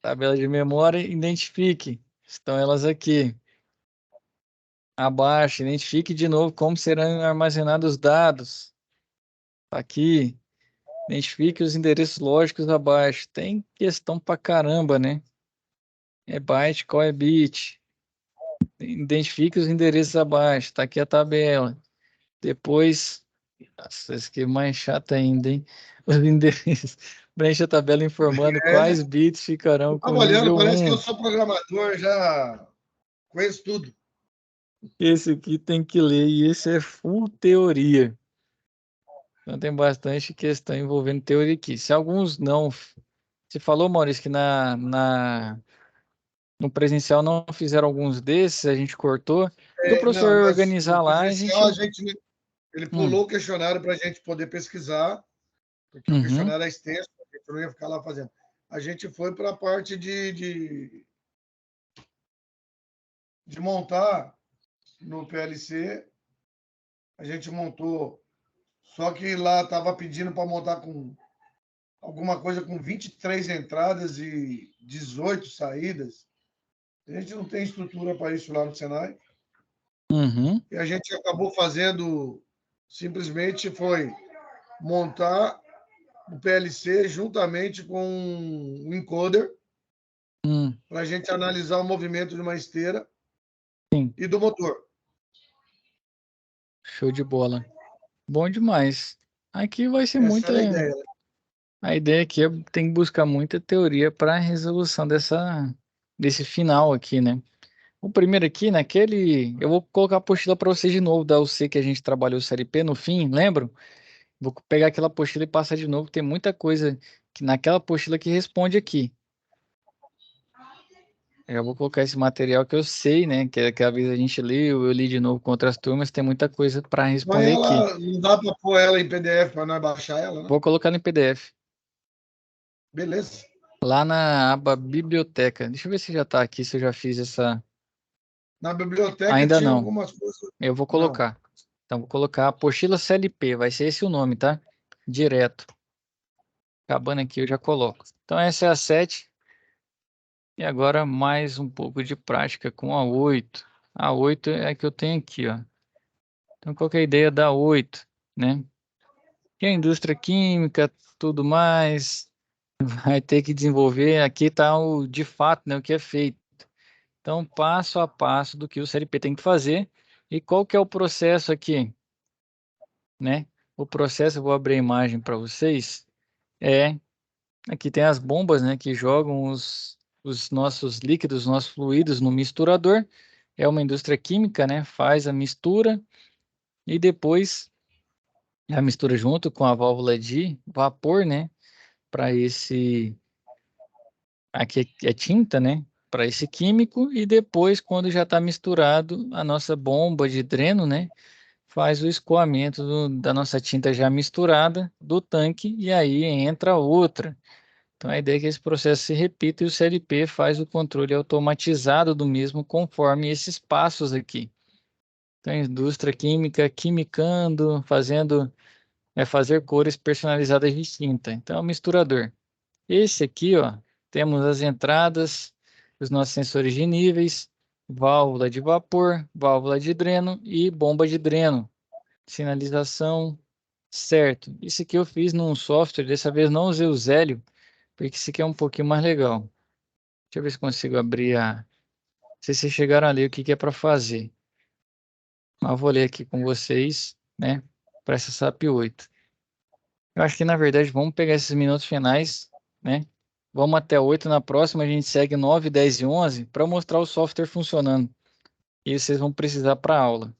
Tabela de memória, identifique. Estão elas aqui. Abaixo, identifique de novo como serão armazenados os dados. Tá aqui. Identifique os endereços lógicos abaixo. Tem questão pra caramba, né? É byte, qual é bit? Identifique os endereços abaixo. Tá aqui a tabela. Depois, nossa, esse aqui é mais chato ainda, hein? Os endereços. Preencha a tabela informando É, quais bits ficarão com estava o olhando, nível parece que eu 1. sou programador, já conheço tudo. Esse aqui tem que ler e esse é full teoria. Então tem bastante questão envolvendo teoria aqui. Se alguns não. Você falou, Maurício, que no presencial não fizeram alguns desses, a gente cortou. Do Não, professor nós, organizar no lá, a presencial, gente. ele Hum, pulou o questionário para a gente poder pesquisar, porque o uhum, questionário é extenso, a gente não ia ficar lá fazendo. A gente foi para a parte de montar no PLC, a gente montou, só que lá estava pedindo para montar com alguma coisa com 23 entradas e 18 saídas. A gente não tem estrutura para isso lá no Senai. uhum, E a gente acabou fazendo, simplesmente foi montar o PLC juntamente com o encoder hum, para a gente analisar o movimento de uma esteira sim, e do motor. show de bola. Bom demais. Aqui vai ser Essa muita. era a ideia. Né? A ideia aqui é tem que buscar muita teoria para a resolução desse final aqui, né? O primeiro aqui, naquele. Eu vou colocar a apostila para vocês de novo, da UC que a gente trabalhou série P no fim, lembram? Vou pegar aquela apostila e passar de novo. Tem muita coisa que naquela apostila que responde aqui. Eu vou colocar esse material que eu sei, né? Que aquela vez a gente leu, eu li de novo com outras turmas. Tem muita coisa para Mas responder aqui. ela não dá para pôr ela em PDF para nós baixar ela, né? Vou colocar no PDF. Beleza. Lá na aba Biblioteca. Deixa eu ver se já está aqui, se eu já fiz essa. Na biblioteca Ainda tinha não. algumas coisas. Eu vou Não. colocar. Então, vou colocar apostila CLP. Vai ser esse o nome, tá? Direto. Acabando aqui, eu já coloco. Então, essa é a 7. E agora mais um pouco de prática com a 8. A 8 é a que eu tenho aqui, ó. Então, qual que é a ideia da 8, né? Que a indústria química, tudo mais, vai ter que desenvolver. Aqui está o de fato, né, o que é feito. Então, passo a passo do que o CLP tem que fazer. E qual que é o processo aqui, né? O processo, eu vou abrir a imagem para vocês. Aqui tem as bombas, né, que jogam os nossos líquidos, os nossos fluidos no misturador. É uma indústria química, né? Faz a mistura e depois a mistura junto com a válvula de vapor, né? Para esse aqui é tinta, né? Para esse químico e depois, quando já está misturado, a nossa bomba de dreno, né? Faz o escoamento da nossa tinta já misturada do tanque e aí entra outra. Então, a ideia é que esse processo se repita e o CLP faz o controle automatizado do mesmo conforme esses passos aqui. Então, a indústria química, quimicando, fazer cores personalizadas distintas. Então, é o misturador. Esse aqui, ó, temos as entradas, os nossos sensores de níveis, válvula de vapor, válvula de dreno e bomba de dreno. Sinalização, certo. Isso aqui eu fiz num software, dessa vez não usei o Zélio, porque esse aqui é um pouquinho mais legal. Deixa eu ver se consigo abrir a. Não sei se vocês chegaram a ler o que que é para fazer. Mas eu vou ler aqui com vocês, né? Para essa SAP 8. Eu acho que, na verdade, vamos pegar esses minutos finais, né? Vamos até 8, na próxima a gente segue 9, 10 e 11 para mostrar o software funcionando. E vocês vão precisar para aula,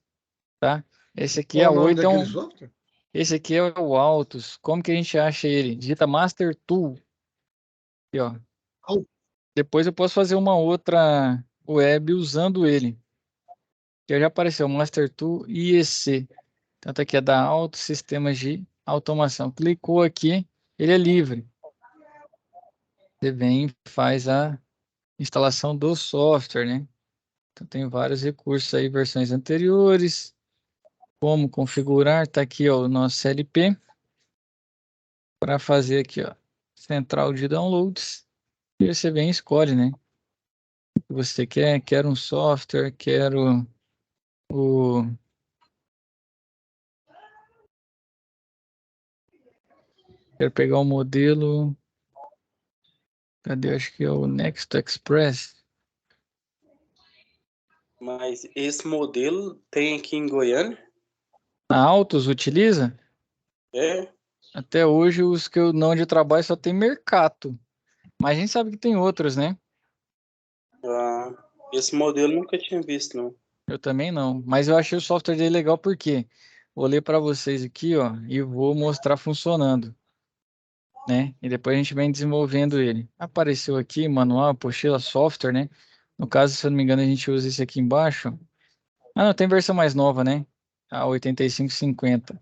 tá? Esse aqui Qual é o nome 8, daquele software? esse aqui é o Altus. Como que a gente acha ele? Digita Master Tool. Aqui, ó. Au. Depois eu posso fazer uma outra web usando ele. Que já apareceu Master Tool IEC. Tanto aqui é da Auto Sistemas de Automação. Clicou aqui, ele é livre. Você vem e faz a instalação do software, né? Então tem vários recursos aí, versões anteriores, como configurar, tá aqui ó, o nosso CLP para fazer aqui ó, central de downloads e você vem e escolhe, né? O que você quer, quero um software, o quero pegar o modelo, cadê? Acho que é o Next Express. Mas esse modelo tem aqui em Goiânia? A Autos utiliza? É? Até hoje os que eu não de trabalho só tem Mercato, mas a gente sabe que tem outros, né? Ah, esse modelo eu nunca tinha visto, não. Eu também não, mas eu achei o software dele legal porque vou ler para vocês aqui, ó, e vou mostrar funcionando, né? E depois a gente vem desenvolvendo ele. Apareceu aqui manual, apostila, software, né? No caso, se eu não me engano, a gente usa esse aqui embaixo. Ah, não, tem versão mais nova, né? A 8550.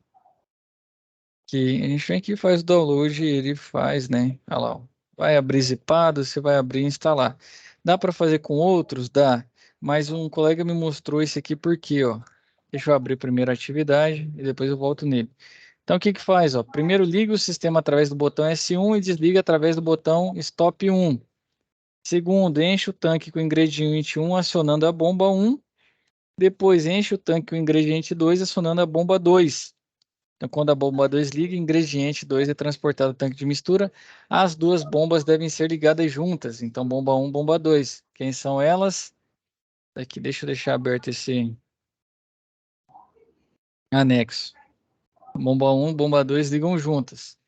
Que a gente vem aqui, faz o download e ele faz, né? Olha lá, ó. Vai abrir zipado, você vai abrir e instalar. Dá para fazer com outros? Dá. Mas um colega me mostrou esse aqui porque, ó. Deixa eu abrir primeiro a atividade e depois eu volto nele. Então, o que que faz, ó? Primeiro liga o sistema através do botão S1 e desliga através do botão Stop 1. Segundo, enche o tanque com o ingrediente 1 acionando a bomba 1. Depois enche o tanque com o ingrediente 2 acionando a bomba 2. Então, quando a bomba 2 liga, ingrediente 2 é transportado ao tanque de mistura. As duas bombas devem ser ligadas juntas. Então, bomba 1, bomba 2. Quem são elas? Aqui, deixa eu deixar aberto esse anexo. Bomba 1, bomba 2 ligam juntas.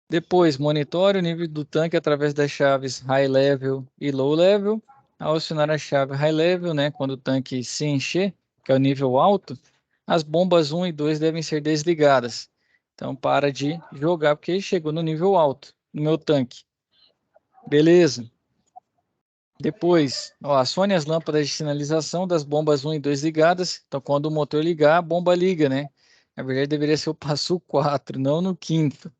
Depois, monitore o nível do tanque através das chaves High Level e Low Level. Ao acionar a chave High Level, né, quando o tanque se encher, que é o nível alto, as bombas 1 e 2 devem ser desligadas. Então, para de jogar, porque chegou no nível alto, no meu tanque. Beleza. Depois, ó, acione as lâmpadas de sinalização das bombas 1 e 2 ligadas. Então, quando o motor ligar, a bomba liga, né? Na verdade, deveria ser o passo 4, não no quinto.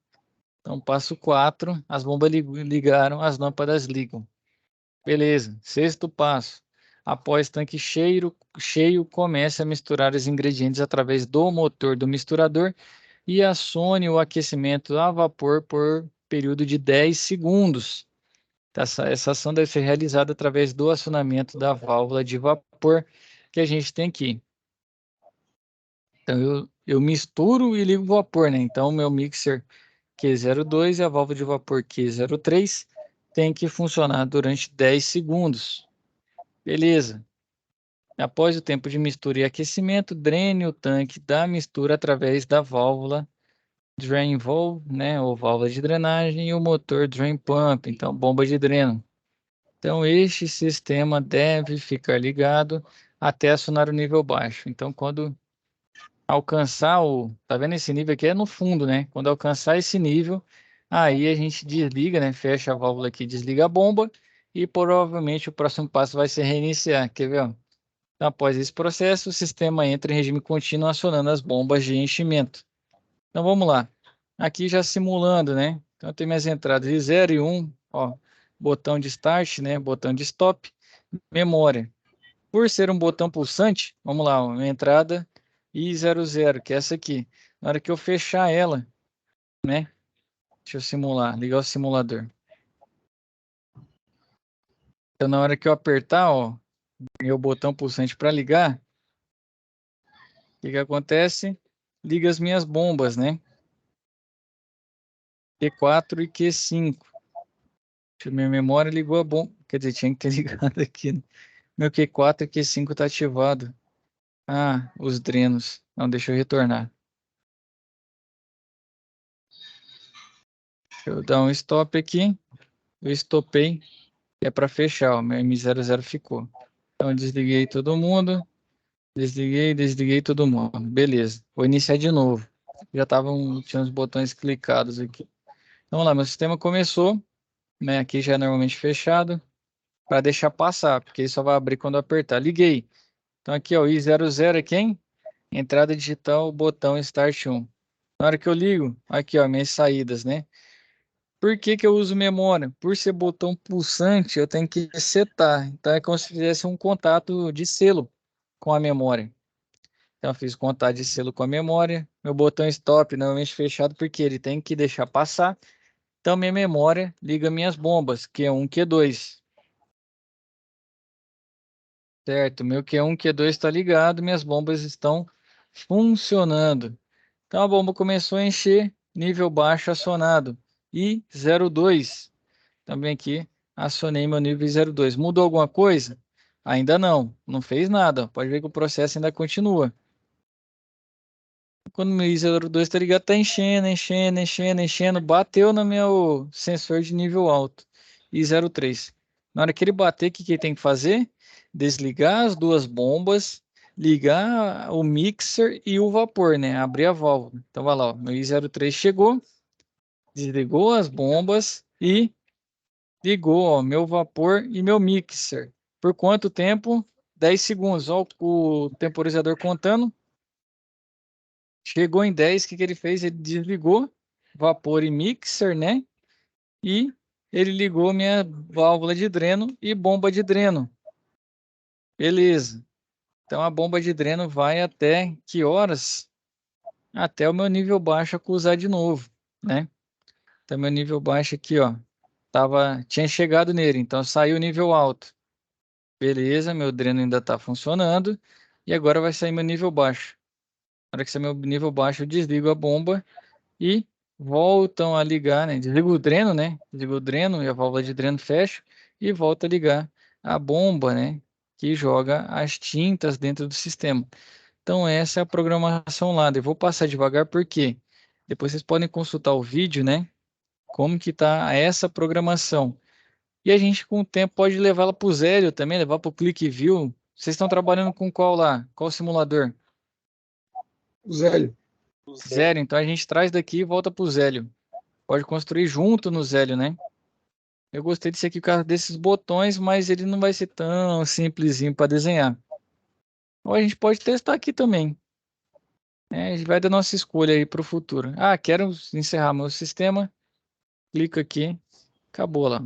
Então, passo 4, as bombas ligaram, as lâmpadas ligam. Beleza. Sexto passo. Após tanque cheio, comece a misturar os ingredientes através do motor do misturador e acione o aquecimento a vapor por período de 10 segundos. Essa ação deve ser realizada através do acionamento da válvula de vapor que a gente tem aqui. Então, eu misturo e ligo o vapor, né? Então, o meu mixer Q02 e a válvula de vapor Q03 tem que funcionar durante 10 segundos. Beleza. Após o tempo de mistura e aquecimento, drene o tanque da mistura através da válvula Drain Valve, né, ou válvula de drenagem, e o motor Drain Pump, então bomba de dreno. Então, este sistema deve ficar ligado até acionar o nível baixo. Então, quando alcançar tá vendo esse nível aqui? É no fundo, né? Quando alcançar esse nível, aí a gente desliga, né? Fecha a válvula aqui, desliga a bomba e provavelmente o próximo passo vai ser reiniciar. Quer ver, ó? Então, após esse processo, o sistema entra em regime contínuo acionando as bombas de enchimento. Então, vamos lá. Aqui já simulando, né? Então, tem minhas entradas de 0 e 1, ó. Botão de start, né? Botão de stop, memória. Por ser um botão pulsante, vamos lá, ó, minha entrada I00, que é essa aqui. Na hora que eu fechar ela, né? Deixa eu simular, ligar o simulador. Então, na hora que eu apertar, ó, meu botão pulsante para ligar, o que que acontece? Liga as minhas bombas, né? Q4 e Q5. Minha memória ligou a bomba. Quer dizer, tinha que ter ligado aqui, né? Meu Q4 e Q5 tá ativado. Ah, os drenos. Não, deixa eu retornar. eu dar um stop aqui. Eu estopei. É para fechar, ó. Meu M00 ficou. Então, eu desliguei todo mundo. Desliguei todo mundo. Beleza. Vou iniciar de novo. Tinha uns botões clicados aqui. Então, vamos lá. Meu sistema começou, né? Aqui já é normalmente fechado. Para deixar passar, porque ele só vai abrir quando eu apertar. Liguei. Então, aqui, ó. I00 é quem? Entrada digital, botão Start 1. Na hora que eu ligo, aqui, ó, minhas saídas, né? Por que que eu uso memória? Por ser botão pulsante, eu tenho que setar. Então, é como se fizesse um contato de selo com a memória. Então, eu fiz contato de selo com a memória. Meu botão stop, normalmente fechado, porque ele tem que deixar passar. Então, minha memória liga minhas bombas, Q1, Q2. Certo, meu Q1, Q2 está ligado, minhas bombas estão funcionando. Então, a bomba começou a encher, nível baixo acionado. E 02. Também aqui, acionei meu nível 02. Mudou alguma coisa? Ainda não, não fez nada. Pode ver que o processo ainda continua. Quando o meu I02 está ligado, está enchendo, enchendo, enchendo, enchendo. Bateu no meu sensor de nível alto. I03. Na hora que ele bater, o que que ele tem que fazer? Desligar as duas bombas, ligar o mixer e o vapor, né? Abrir a válvula. Então vai lá, ó. Meu I03 chegou, desligou as bombas e ligou, ó, meu vapor e meu mixer. Por quanto tempo? 10 segundos. Ó, o temporizador contando. Chegou em 10, o que que ele fez? Ele desligou vapor e mixer, né? E ele ligou minha válvula de dreno e bomba de dreno. Beleza. Então a bomba de dreno vai até que horas? Até o meu nível baixo acusar de novo, né? Então meu nível baixo aqui, ó, tinha chegado nele, então saiu o nível alto. Beleza, meu dreno ainda está funcionando. E agora vai sair meu nível baixo. Na hora que sair meu nível baixo, eu desligo a bomba e voltam a ligar, né? Desligo o dreno, né? Desligo o dreno e a válvula de dreno fecha e volta a ligar a bomba, né? Que joga as tintas dentro do sistema. Então essa é a programação lá. Eu vou passar devagar porque depois vocês podem consultar o vídeo, né? Como que tá essa programação. E a gente com o tempo pode levá-la para o Zélio também, levar para o ClickView. Vocês estão trabalhando com qual lá? Qual simulador? O Zélio. Zélio. Então a gente traz daqui e volta para o Zélio. Pode construir junto no Zélio, né? Eu gostei desse aqui por causa desses botões, mas ele não vai ser tão simplesinho para desenhar. Ou a gente pode testar aqui também. Né? A gente vai dar nossa escolha aí para o futuro. Ah, quero encerrar meu sistema. Clica aqui. Acabou lá.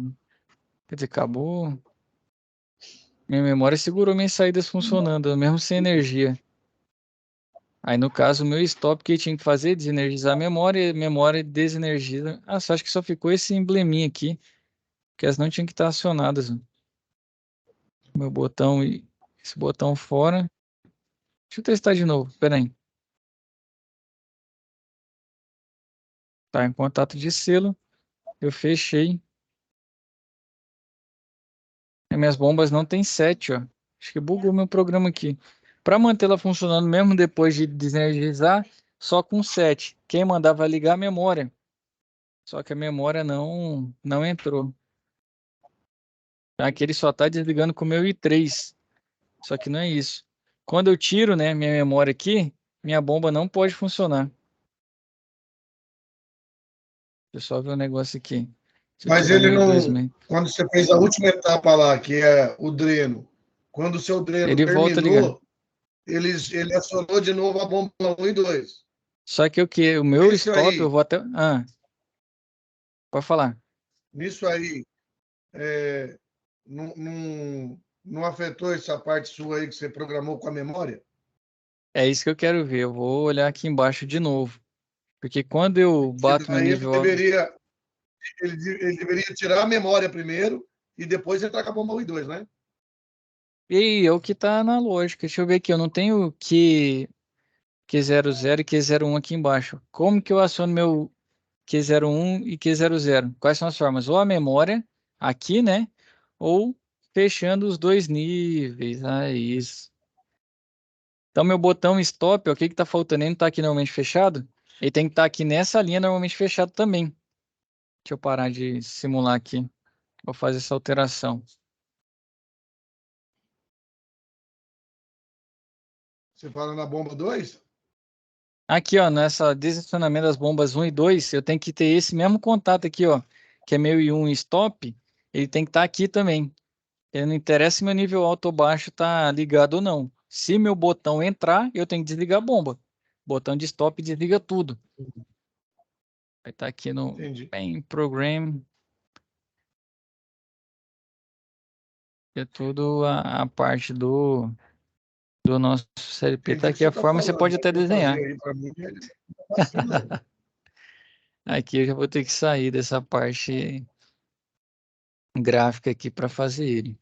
Quer dizer, acabou. Minha memória segurou minhas saídas funcionando, mesmo sem energia. Aí, no caso, o meu stop que eu tinha que fazer, desenergizar a memória desenergiza. Ah, só acho que só ficou esse embleminha aqui, porque elas não tinham que estar acionadas. Ó. Meu botão e esse botão fora. Deixa eu testar de novo, pera aí. Tá em contato de selo, eu fechei. E minhas bombas não tem 7, ó. Acho que bugou meu programa aqui. Para mantê-la funcionando mesmo depois de desenergizar, só com 7. Quem mandava ligar a memória. Só que a memória não entrou. Aqui ele só está desligando com o meu i3. Só que não é isso. Quando eu tiro, né, minha memória aqui, minha bomba não pode funcionar. Deixa eu só ver um negócio aqui. Se eu Mas tirar ele meu i2 não. mesmo, Quando você fez a última etapa lá, que é o dreno, quando o seu dreno ele volta a ligar. terminou, ele acionou de novo a bomba 1 e 2. Só que o meu Nisso stop, eu aí, vou até... Ah, pode falar. nisso aí, não afetou essa parte sua aí que você programou com a memória? É isso que eu quero ver. Eu vou olhar aqui embaixo de novo. Porque quando eu Que bato no daí nível... ele deveria tirar a memória primeiro e depois entrar com a bomba 1 e 2, né? E é o que tá na lógica. Deixa eu ver aqui. Eu não tenho Q00 e Q01 aqui embaixo. Como que eu aciono meu Q01 e Q00? Quais são as formas? Ou a memória, aqui, né? Ou fechando os dois níveis. Ah, isso. Então, meu botão stop, ó, o que que tá faltando? Ele não tá aqui normalmente fechado? Ele tem que estar aqui nessa linha normalmente fechado também. Deixa eu parar de simular aqui. Vou fazer essa alteração. Você fala na bomba 2? Aqui, ó, nessa desacionamento das bombas 1 e 2, eu tenho que ter esse mesmo contato aqui, ó, que é meu I1 stop, ele tem que estar aqui também. Ele não interessa se meu nível alto ou baixo tá ligado ou não. Se meu botão entrar, eu tenho que desligar a bomba. Botão de stop desliga tudo. Vai estar aqui no Entendi. main program. É tudo a parte do nosso CLP. Tá Entendi o que aqui você a está forma, você falando, pode mas até para fazer desenhar. aí para mim, não é assim, não. Aqui eu já vou ter que sair dessa parte gráfica aqui para fazer ele.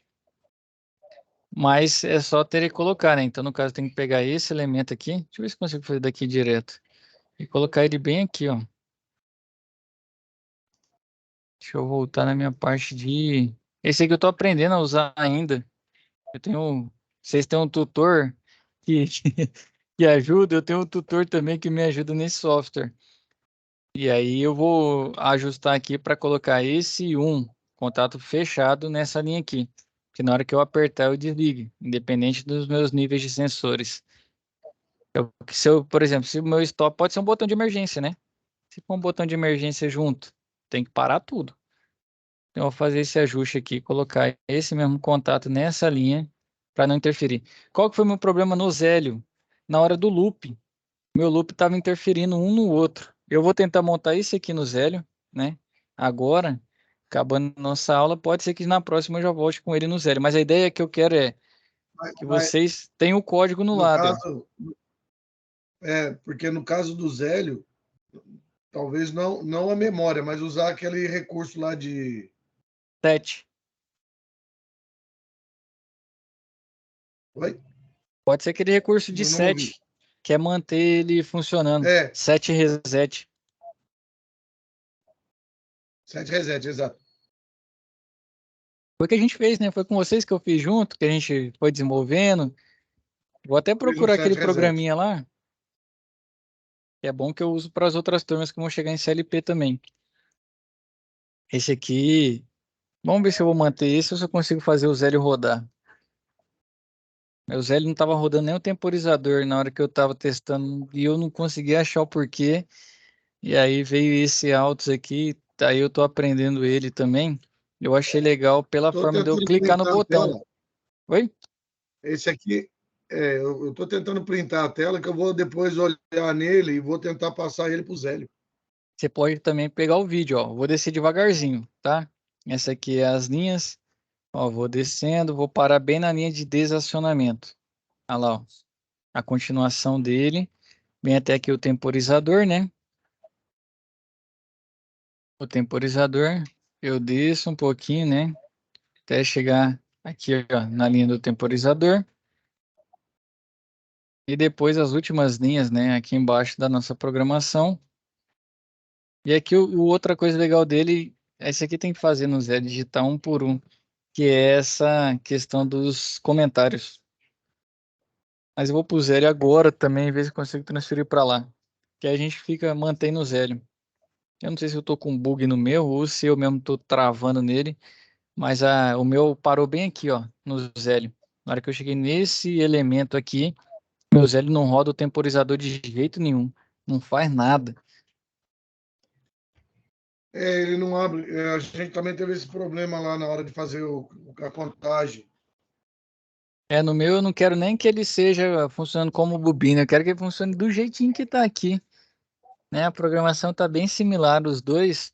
Mas é só ter que colocar, né? Então, no caso, tem que pegar esse elemento aqui. Deixa eu ver se consigo fazer daqui direto. E colocar ele bem aqui, ó. Deixa eu voltar na minha parte de... Esse aqui eu tô aprendendo a usar ainda. Eu tenho... Vocês têm um tutor que, que ajuda, eu tenho um tutor também que me ajuda nesse software. E aí eu vou ajustar aqui para colocar esse contato fechado nessa linha aqui. Que na hora que eu apertar eu desligue, independente dos meus níveis de sensores. Se eu, por exemplo, se o meu stop pode ser um botão de emergência, né? Se for um botão de emergência junto, tem que parar tudo. Então, eu vou fazer esse ajuste aqui, colocar esse mesmo contato nessa linha para não interferir. Qual que foi o meu problema no Zélio? Na hora do loop, meu loop estava interferindo um no outro. Eu vou tentar montar isso aqui no Zélio, né? Agora, acabando nossa aula, pode ser que na próxima eu já volte com ele no Zélio. Mas a ideia que eu quero é que Mas vocês tenham o código no no ladder. caso, porque no caso do Zélio, talvez não a memória, mas usar aquele recurso lá de. Set. Oi? Pode ser aquele recurso de Não ouvi. set, que é manter ele funcionando. É, Set reset. set reset, exato. Foi o que a gente fez, né? Foi com vocês que eu fiz junto, que a gente foi desenvolvendo. Vou até Fez um procurar aquele set reset. programinha lá, que é bom que eu uso para as outras turmas que vão chegar em CLP também. Esse aqui, vamos ver se eu vou manter esse ou se eu consigo fazer o Zélio rodar. Meu Zélio não estava rodando nem o temporizador na hora que eu estava testando e eu não conseguia achar o porquê. E aí veio esse Altos aqui, aí eu tô aprendendo ele também. Eu achei legal pela Estou forma de eu tentando clicar no printar a botão. tela. Oi? Esse aqui, eu estou tentando printar a tela, que eu vou depois olhar nele e vou tentar passar ele para o Zélio. Você pode também pegar o vídeo, ó. Vou descer devagarzinho, tá? Essa aqui é as linhas. Ó, vou descendo, vou parar bem na linha de desacionamento. Olha lá, ó. A continuação dele. Vem até aqui o temporizador, né? O temporizador. Eu desço um pouquinho, né? Até chegar aqui, ó, na linha do temporizador. E depois as últimas linhas, né, aqui embaixo da nossa programação. E aqui o outra coisa legal dele, esse aqui tem que fazer no Zé, digitar um por um, que é essa questão dos comentários. Mas eu vou pro Zélio agora também, ver se eu consigo transferir para lá. Que a gente mantém no Zélio. Eu não sei se eu tô com bug no meu ou se eu mesmo tô travando nele, mas o meu parou bem aqui, ó, no Zélio. Na hora que eu cheguei nesse elemento aqui, meu Zélio não roda o temporizador de jeito nenhum. Não faz nada. Ele não abre. A gente também teve esse problema lá na hora de fazer a contagem. No meu eu não quero nem que ele seja funcionando como bobina, eu quero que ele funcione do jeitinho que tá aqui, né? A programação tá bem similar os dois,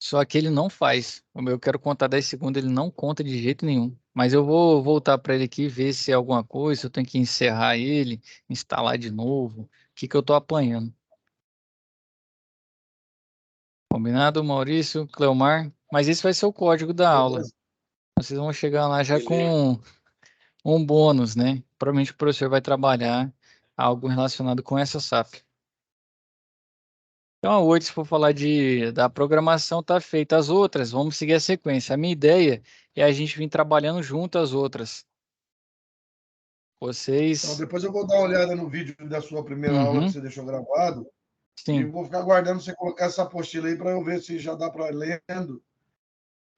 só que ele não faz. O meu eu quero contar 10 segundos, ele não conta de jeito nenhum. Mas eu vou voltar para ele aqui ver se é alguma coisa, se eu tenho que encerrar ele, instalar de novo, o que que eu tô apanhando. Combinado, Maurício, Cleomar? Mas esse vai ser o código da aula. Beleza. Vocês vão chegar lá já Beleza. com um bônus, né? Provavelmente o professor vai trabalhar algo relacionado com essa SAP. Então, hoje, se for falar da programação, tá feita. As outras, vamos seguir a sequência. A minha ideia é a gente vir trabalhando junto às outras. Então, Vocês. depois eu vou dar uma olhada no vídeo da sua primeira aula que Uhum, você deixou gravado E Sim, vou ficar aguardando você colocar essa apostila aí para eu ver se já dá para lendo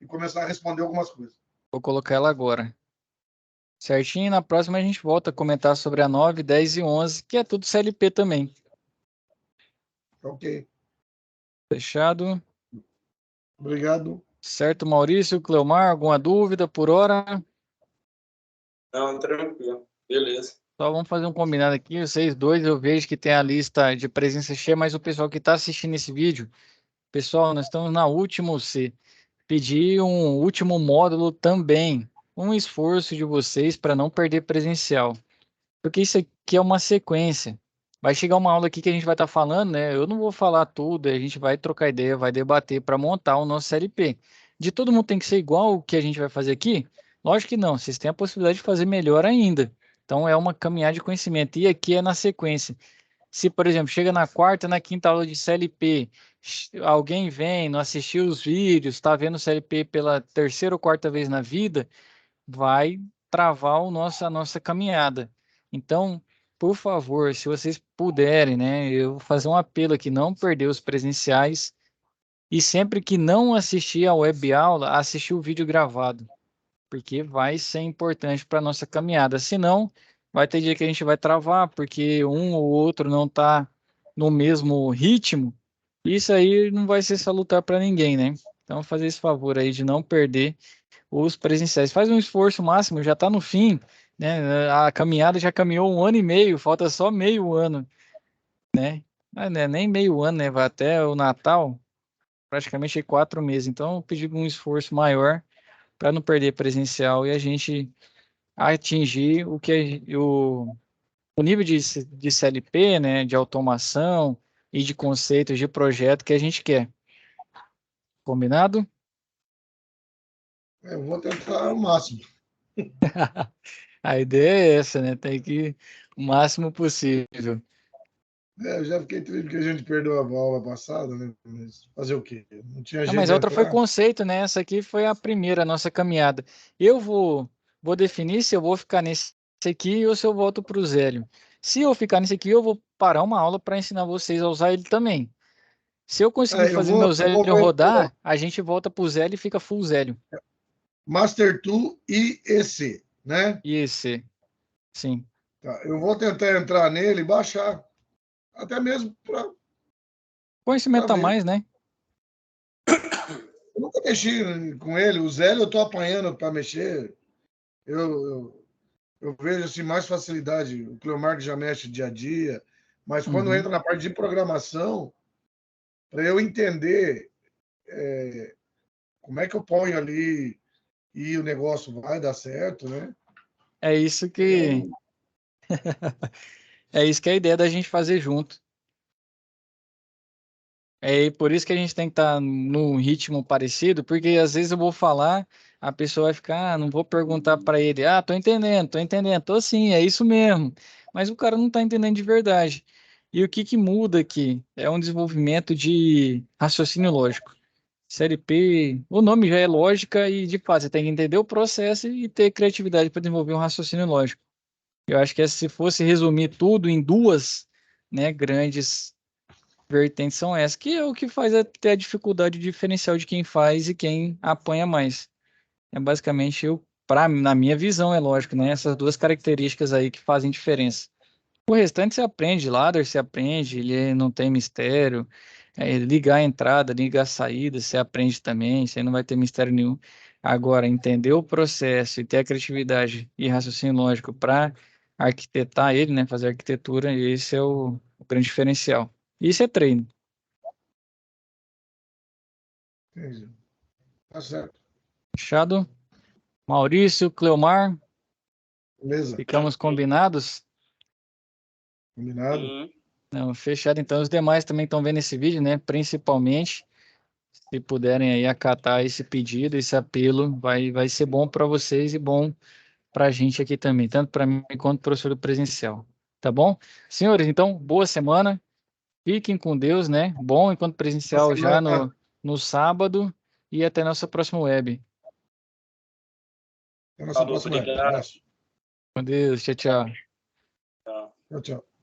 e começar a responder algumas coisas. vou colocar ela agora. Certinho, na próxima a gente volta a comentar sobre a 9, 10 e 11, que é tudo CLP também. Ok. Fechado? Obrigado. Certo, Maurício, Cleomar, alguma dúvida por hora? Não, tranquilo. Beleza. Só vamos fazer um combinado aqui, vocês dois, eu vejo que tem a lista de presença cheia, mas o pessoal que está assistindo esse vídeo, pessoal, nós estamos na última C. Pedir um último módulo também, um esforço de vocês para não perder presencial, porque isso aqui é uma sequência. Vai chegar uma aula aqui que a gente vai estar falando, né? Eu não vou falar tudo, a gente vai trocar ideia, vai debater para montar o nosso CLP. De todo mundo tem que ser igual o que a gente vai fazer aqui? Lógico que não, vocês têm a possibilidade de fazer melhor ainda. Então é uma caminhada de conhecimento. E aqui é na sequência. Se, por exemplo, chega na quarta, na quinta aula de CLP, alguém vem, não assistiu os vídeos, está vendo o CLP pela terceira ou quarta vez na vida, vai travar a nossa caminhada. Então, por favor, se vocês puderem, né, eu vou fazer um apelo aqui, não perder os presenciais e sempre que não assistir a web aula, assistir o vídeo gravado, porque vai ser importante para a nossa caminhada. Senão, vai ter dia que a gente vai travar, porque um ou outro não está no mesmo ritmo. Isso aí não vai ser salutar para ninguém, né? Então, fazer esse favor aí de não perder os presenciais. Faz um esforço máximo, já está no fim, né? A caminhada já caminhou 1 ano e meio, falta só meio ano, né? Mas, né, nem meio ano, né? Vai até o Natal, praticamente 4 meses. Então, eu pedi um esforço maior para não perder presencial e a gente atingir o nível de CLP, né, de automação e de conceitos de projeto que a gente quer. Combinado? Eu vou tentar o máximo. A ideia é essa, né? Tem que ir o máximo possível. Eu já fiquei triste porque a gente perdeu a aula passada, né? Mas fazer o quê? Não tinha Ah, jeito mas de a outra foi entrar. conceito, né? Essa aqui foi a primeira, a nossa caminhada. Eu vou definir se eu vou ficar nesse aqui ou se eu volto para o Zélio. Se eu ficar nesse aqui, eu vou parar uma aula para ensinar vocês a usar ele também. Se eu conseguir Eu fazer meu vou, eu Zélio vou ver rodar, a gente volta pro Zélio e fica full Zélio. Master Tool e EC, né? E esse, sim. Tá, eu vou tentar entrar nele e baixar, até mesmo para Conhecimento a ver. mais, né? Eu nunca mexi com ele. O Zélio eu estou apanhando para mexer. Eu, eu, eu vejo assim, mais facilidade. O Cleomar que já mexe dia a dia. Mas quando Uhum. entra na parte de programação, para eu entender como é que eu ponho ali e o negócio vai dar certo, né? É isso que Eu, é isso que é a ideia da gente fazer junto. É por isso que a gente tem que estar num ritmo parecido, porque às vezes eu vou falar, a pessoa vai ficar, não vou perguntar para ele, tô entendendo, tô sim, é isso mesmo. Mas o cara não tá entendendo de verdade. E o que que muda aqui? É um desenvolvimento de raciocínio lógico. CLP, o nome já é lógica e de fato você tem que entender o processo e ter criatividade para desenvolver um raciocínio lógico. Eu acho que se fosse resumir tudo em duas, né, grandes vertentes são essas, que é o que faz ter a dificuldade diferencial de quem faz e quem apanha mais. É basicamente na minha visão, é lógico, né, essas duas características aí que fazem diferença. O restante você aprende, ladder você aprende, ele não tem mistério. Ligar a entrada, ligar a saída, você aprende também, você não vai ter mistério nenhum. Agora, entender o processo e ter a criatividade e raciocínio lógico para arquitetar ele, né, fazer arquitetura, esse é o grande diferencial. Isso é treino. entendi. Tá certo. Fechado? Maurício, Cleomar, Beleza. ficamos combinados? Combinado? Sim. Não, fechado. Então, os demais também estão vendo esse vídeo, né? Principalmente. Se puderem aí acatar esse pedido, esse apelo, vai ser bom para vocês e bom para a gente aqui também, tanto para mim quanto para o professor do presencial. Tá bom? Senhores, então, boa semana. Fiquem com Deus, né? Bom enquanto Boa presencial já semana. no sábado e até nossa próxima web. Até a nossa Falou, próxima. obrigado. Abraço. Com Deus. Tchau, tchau. Tchau. Tchau, tchau.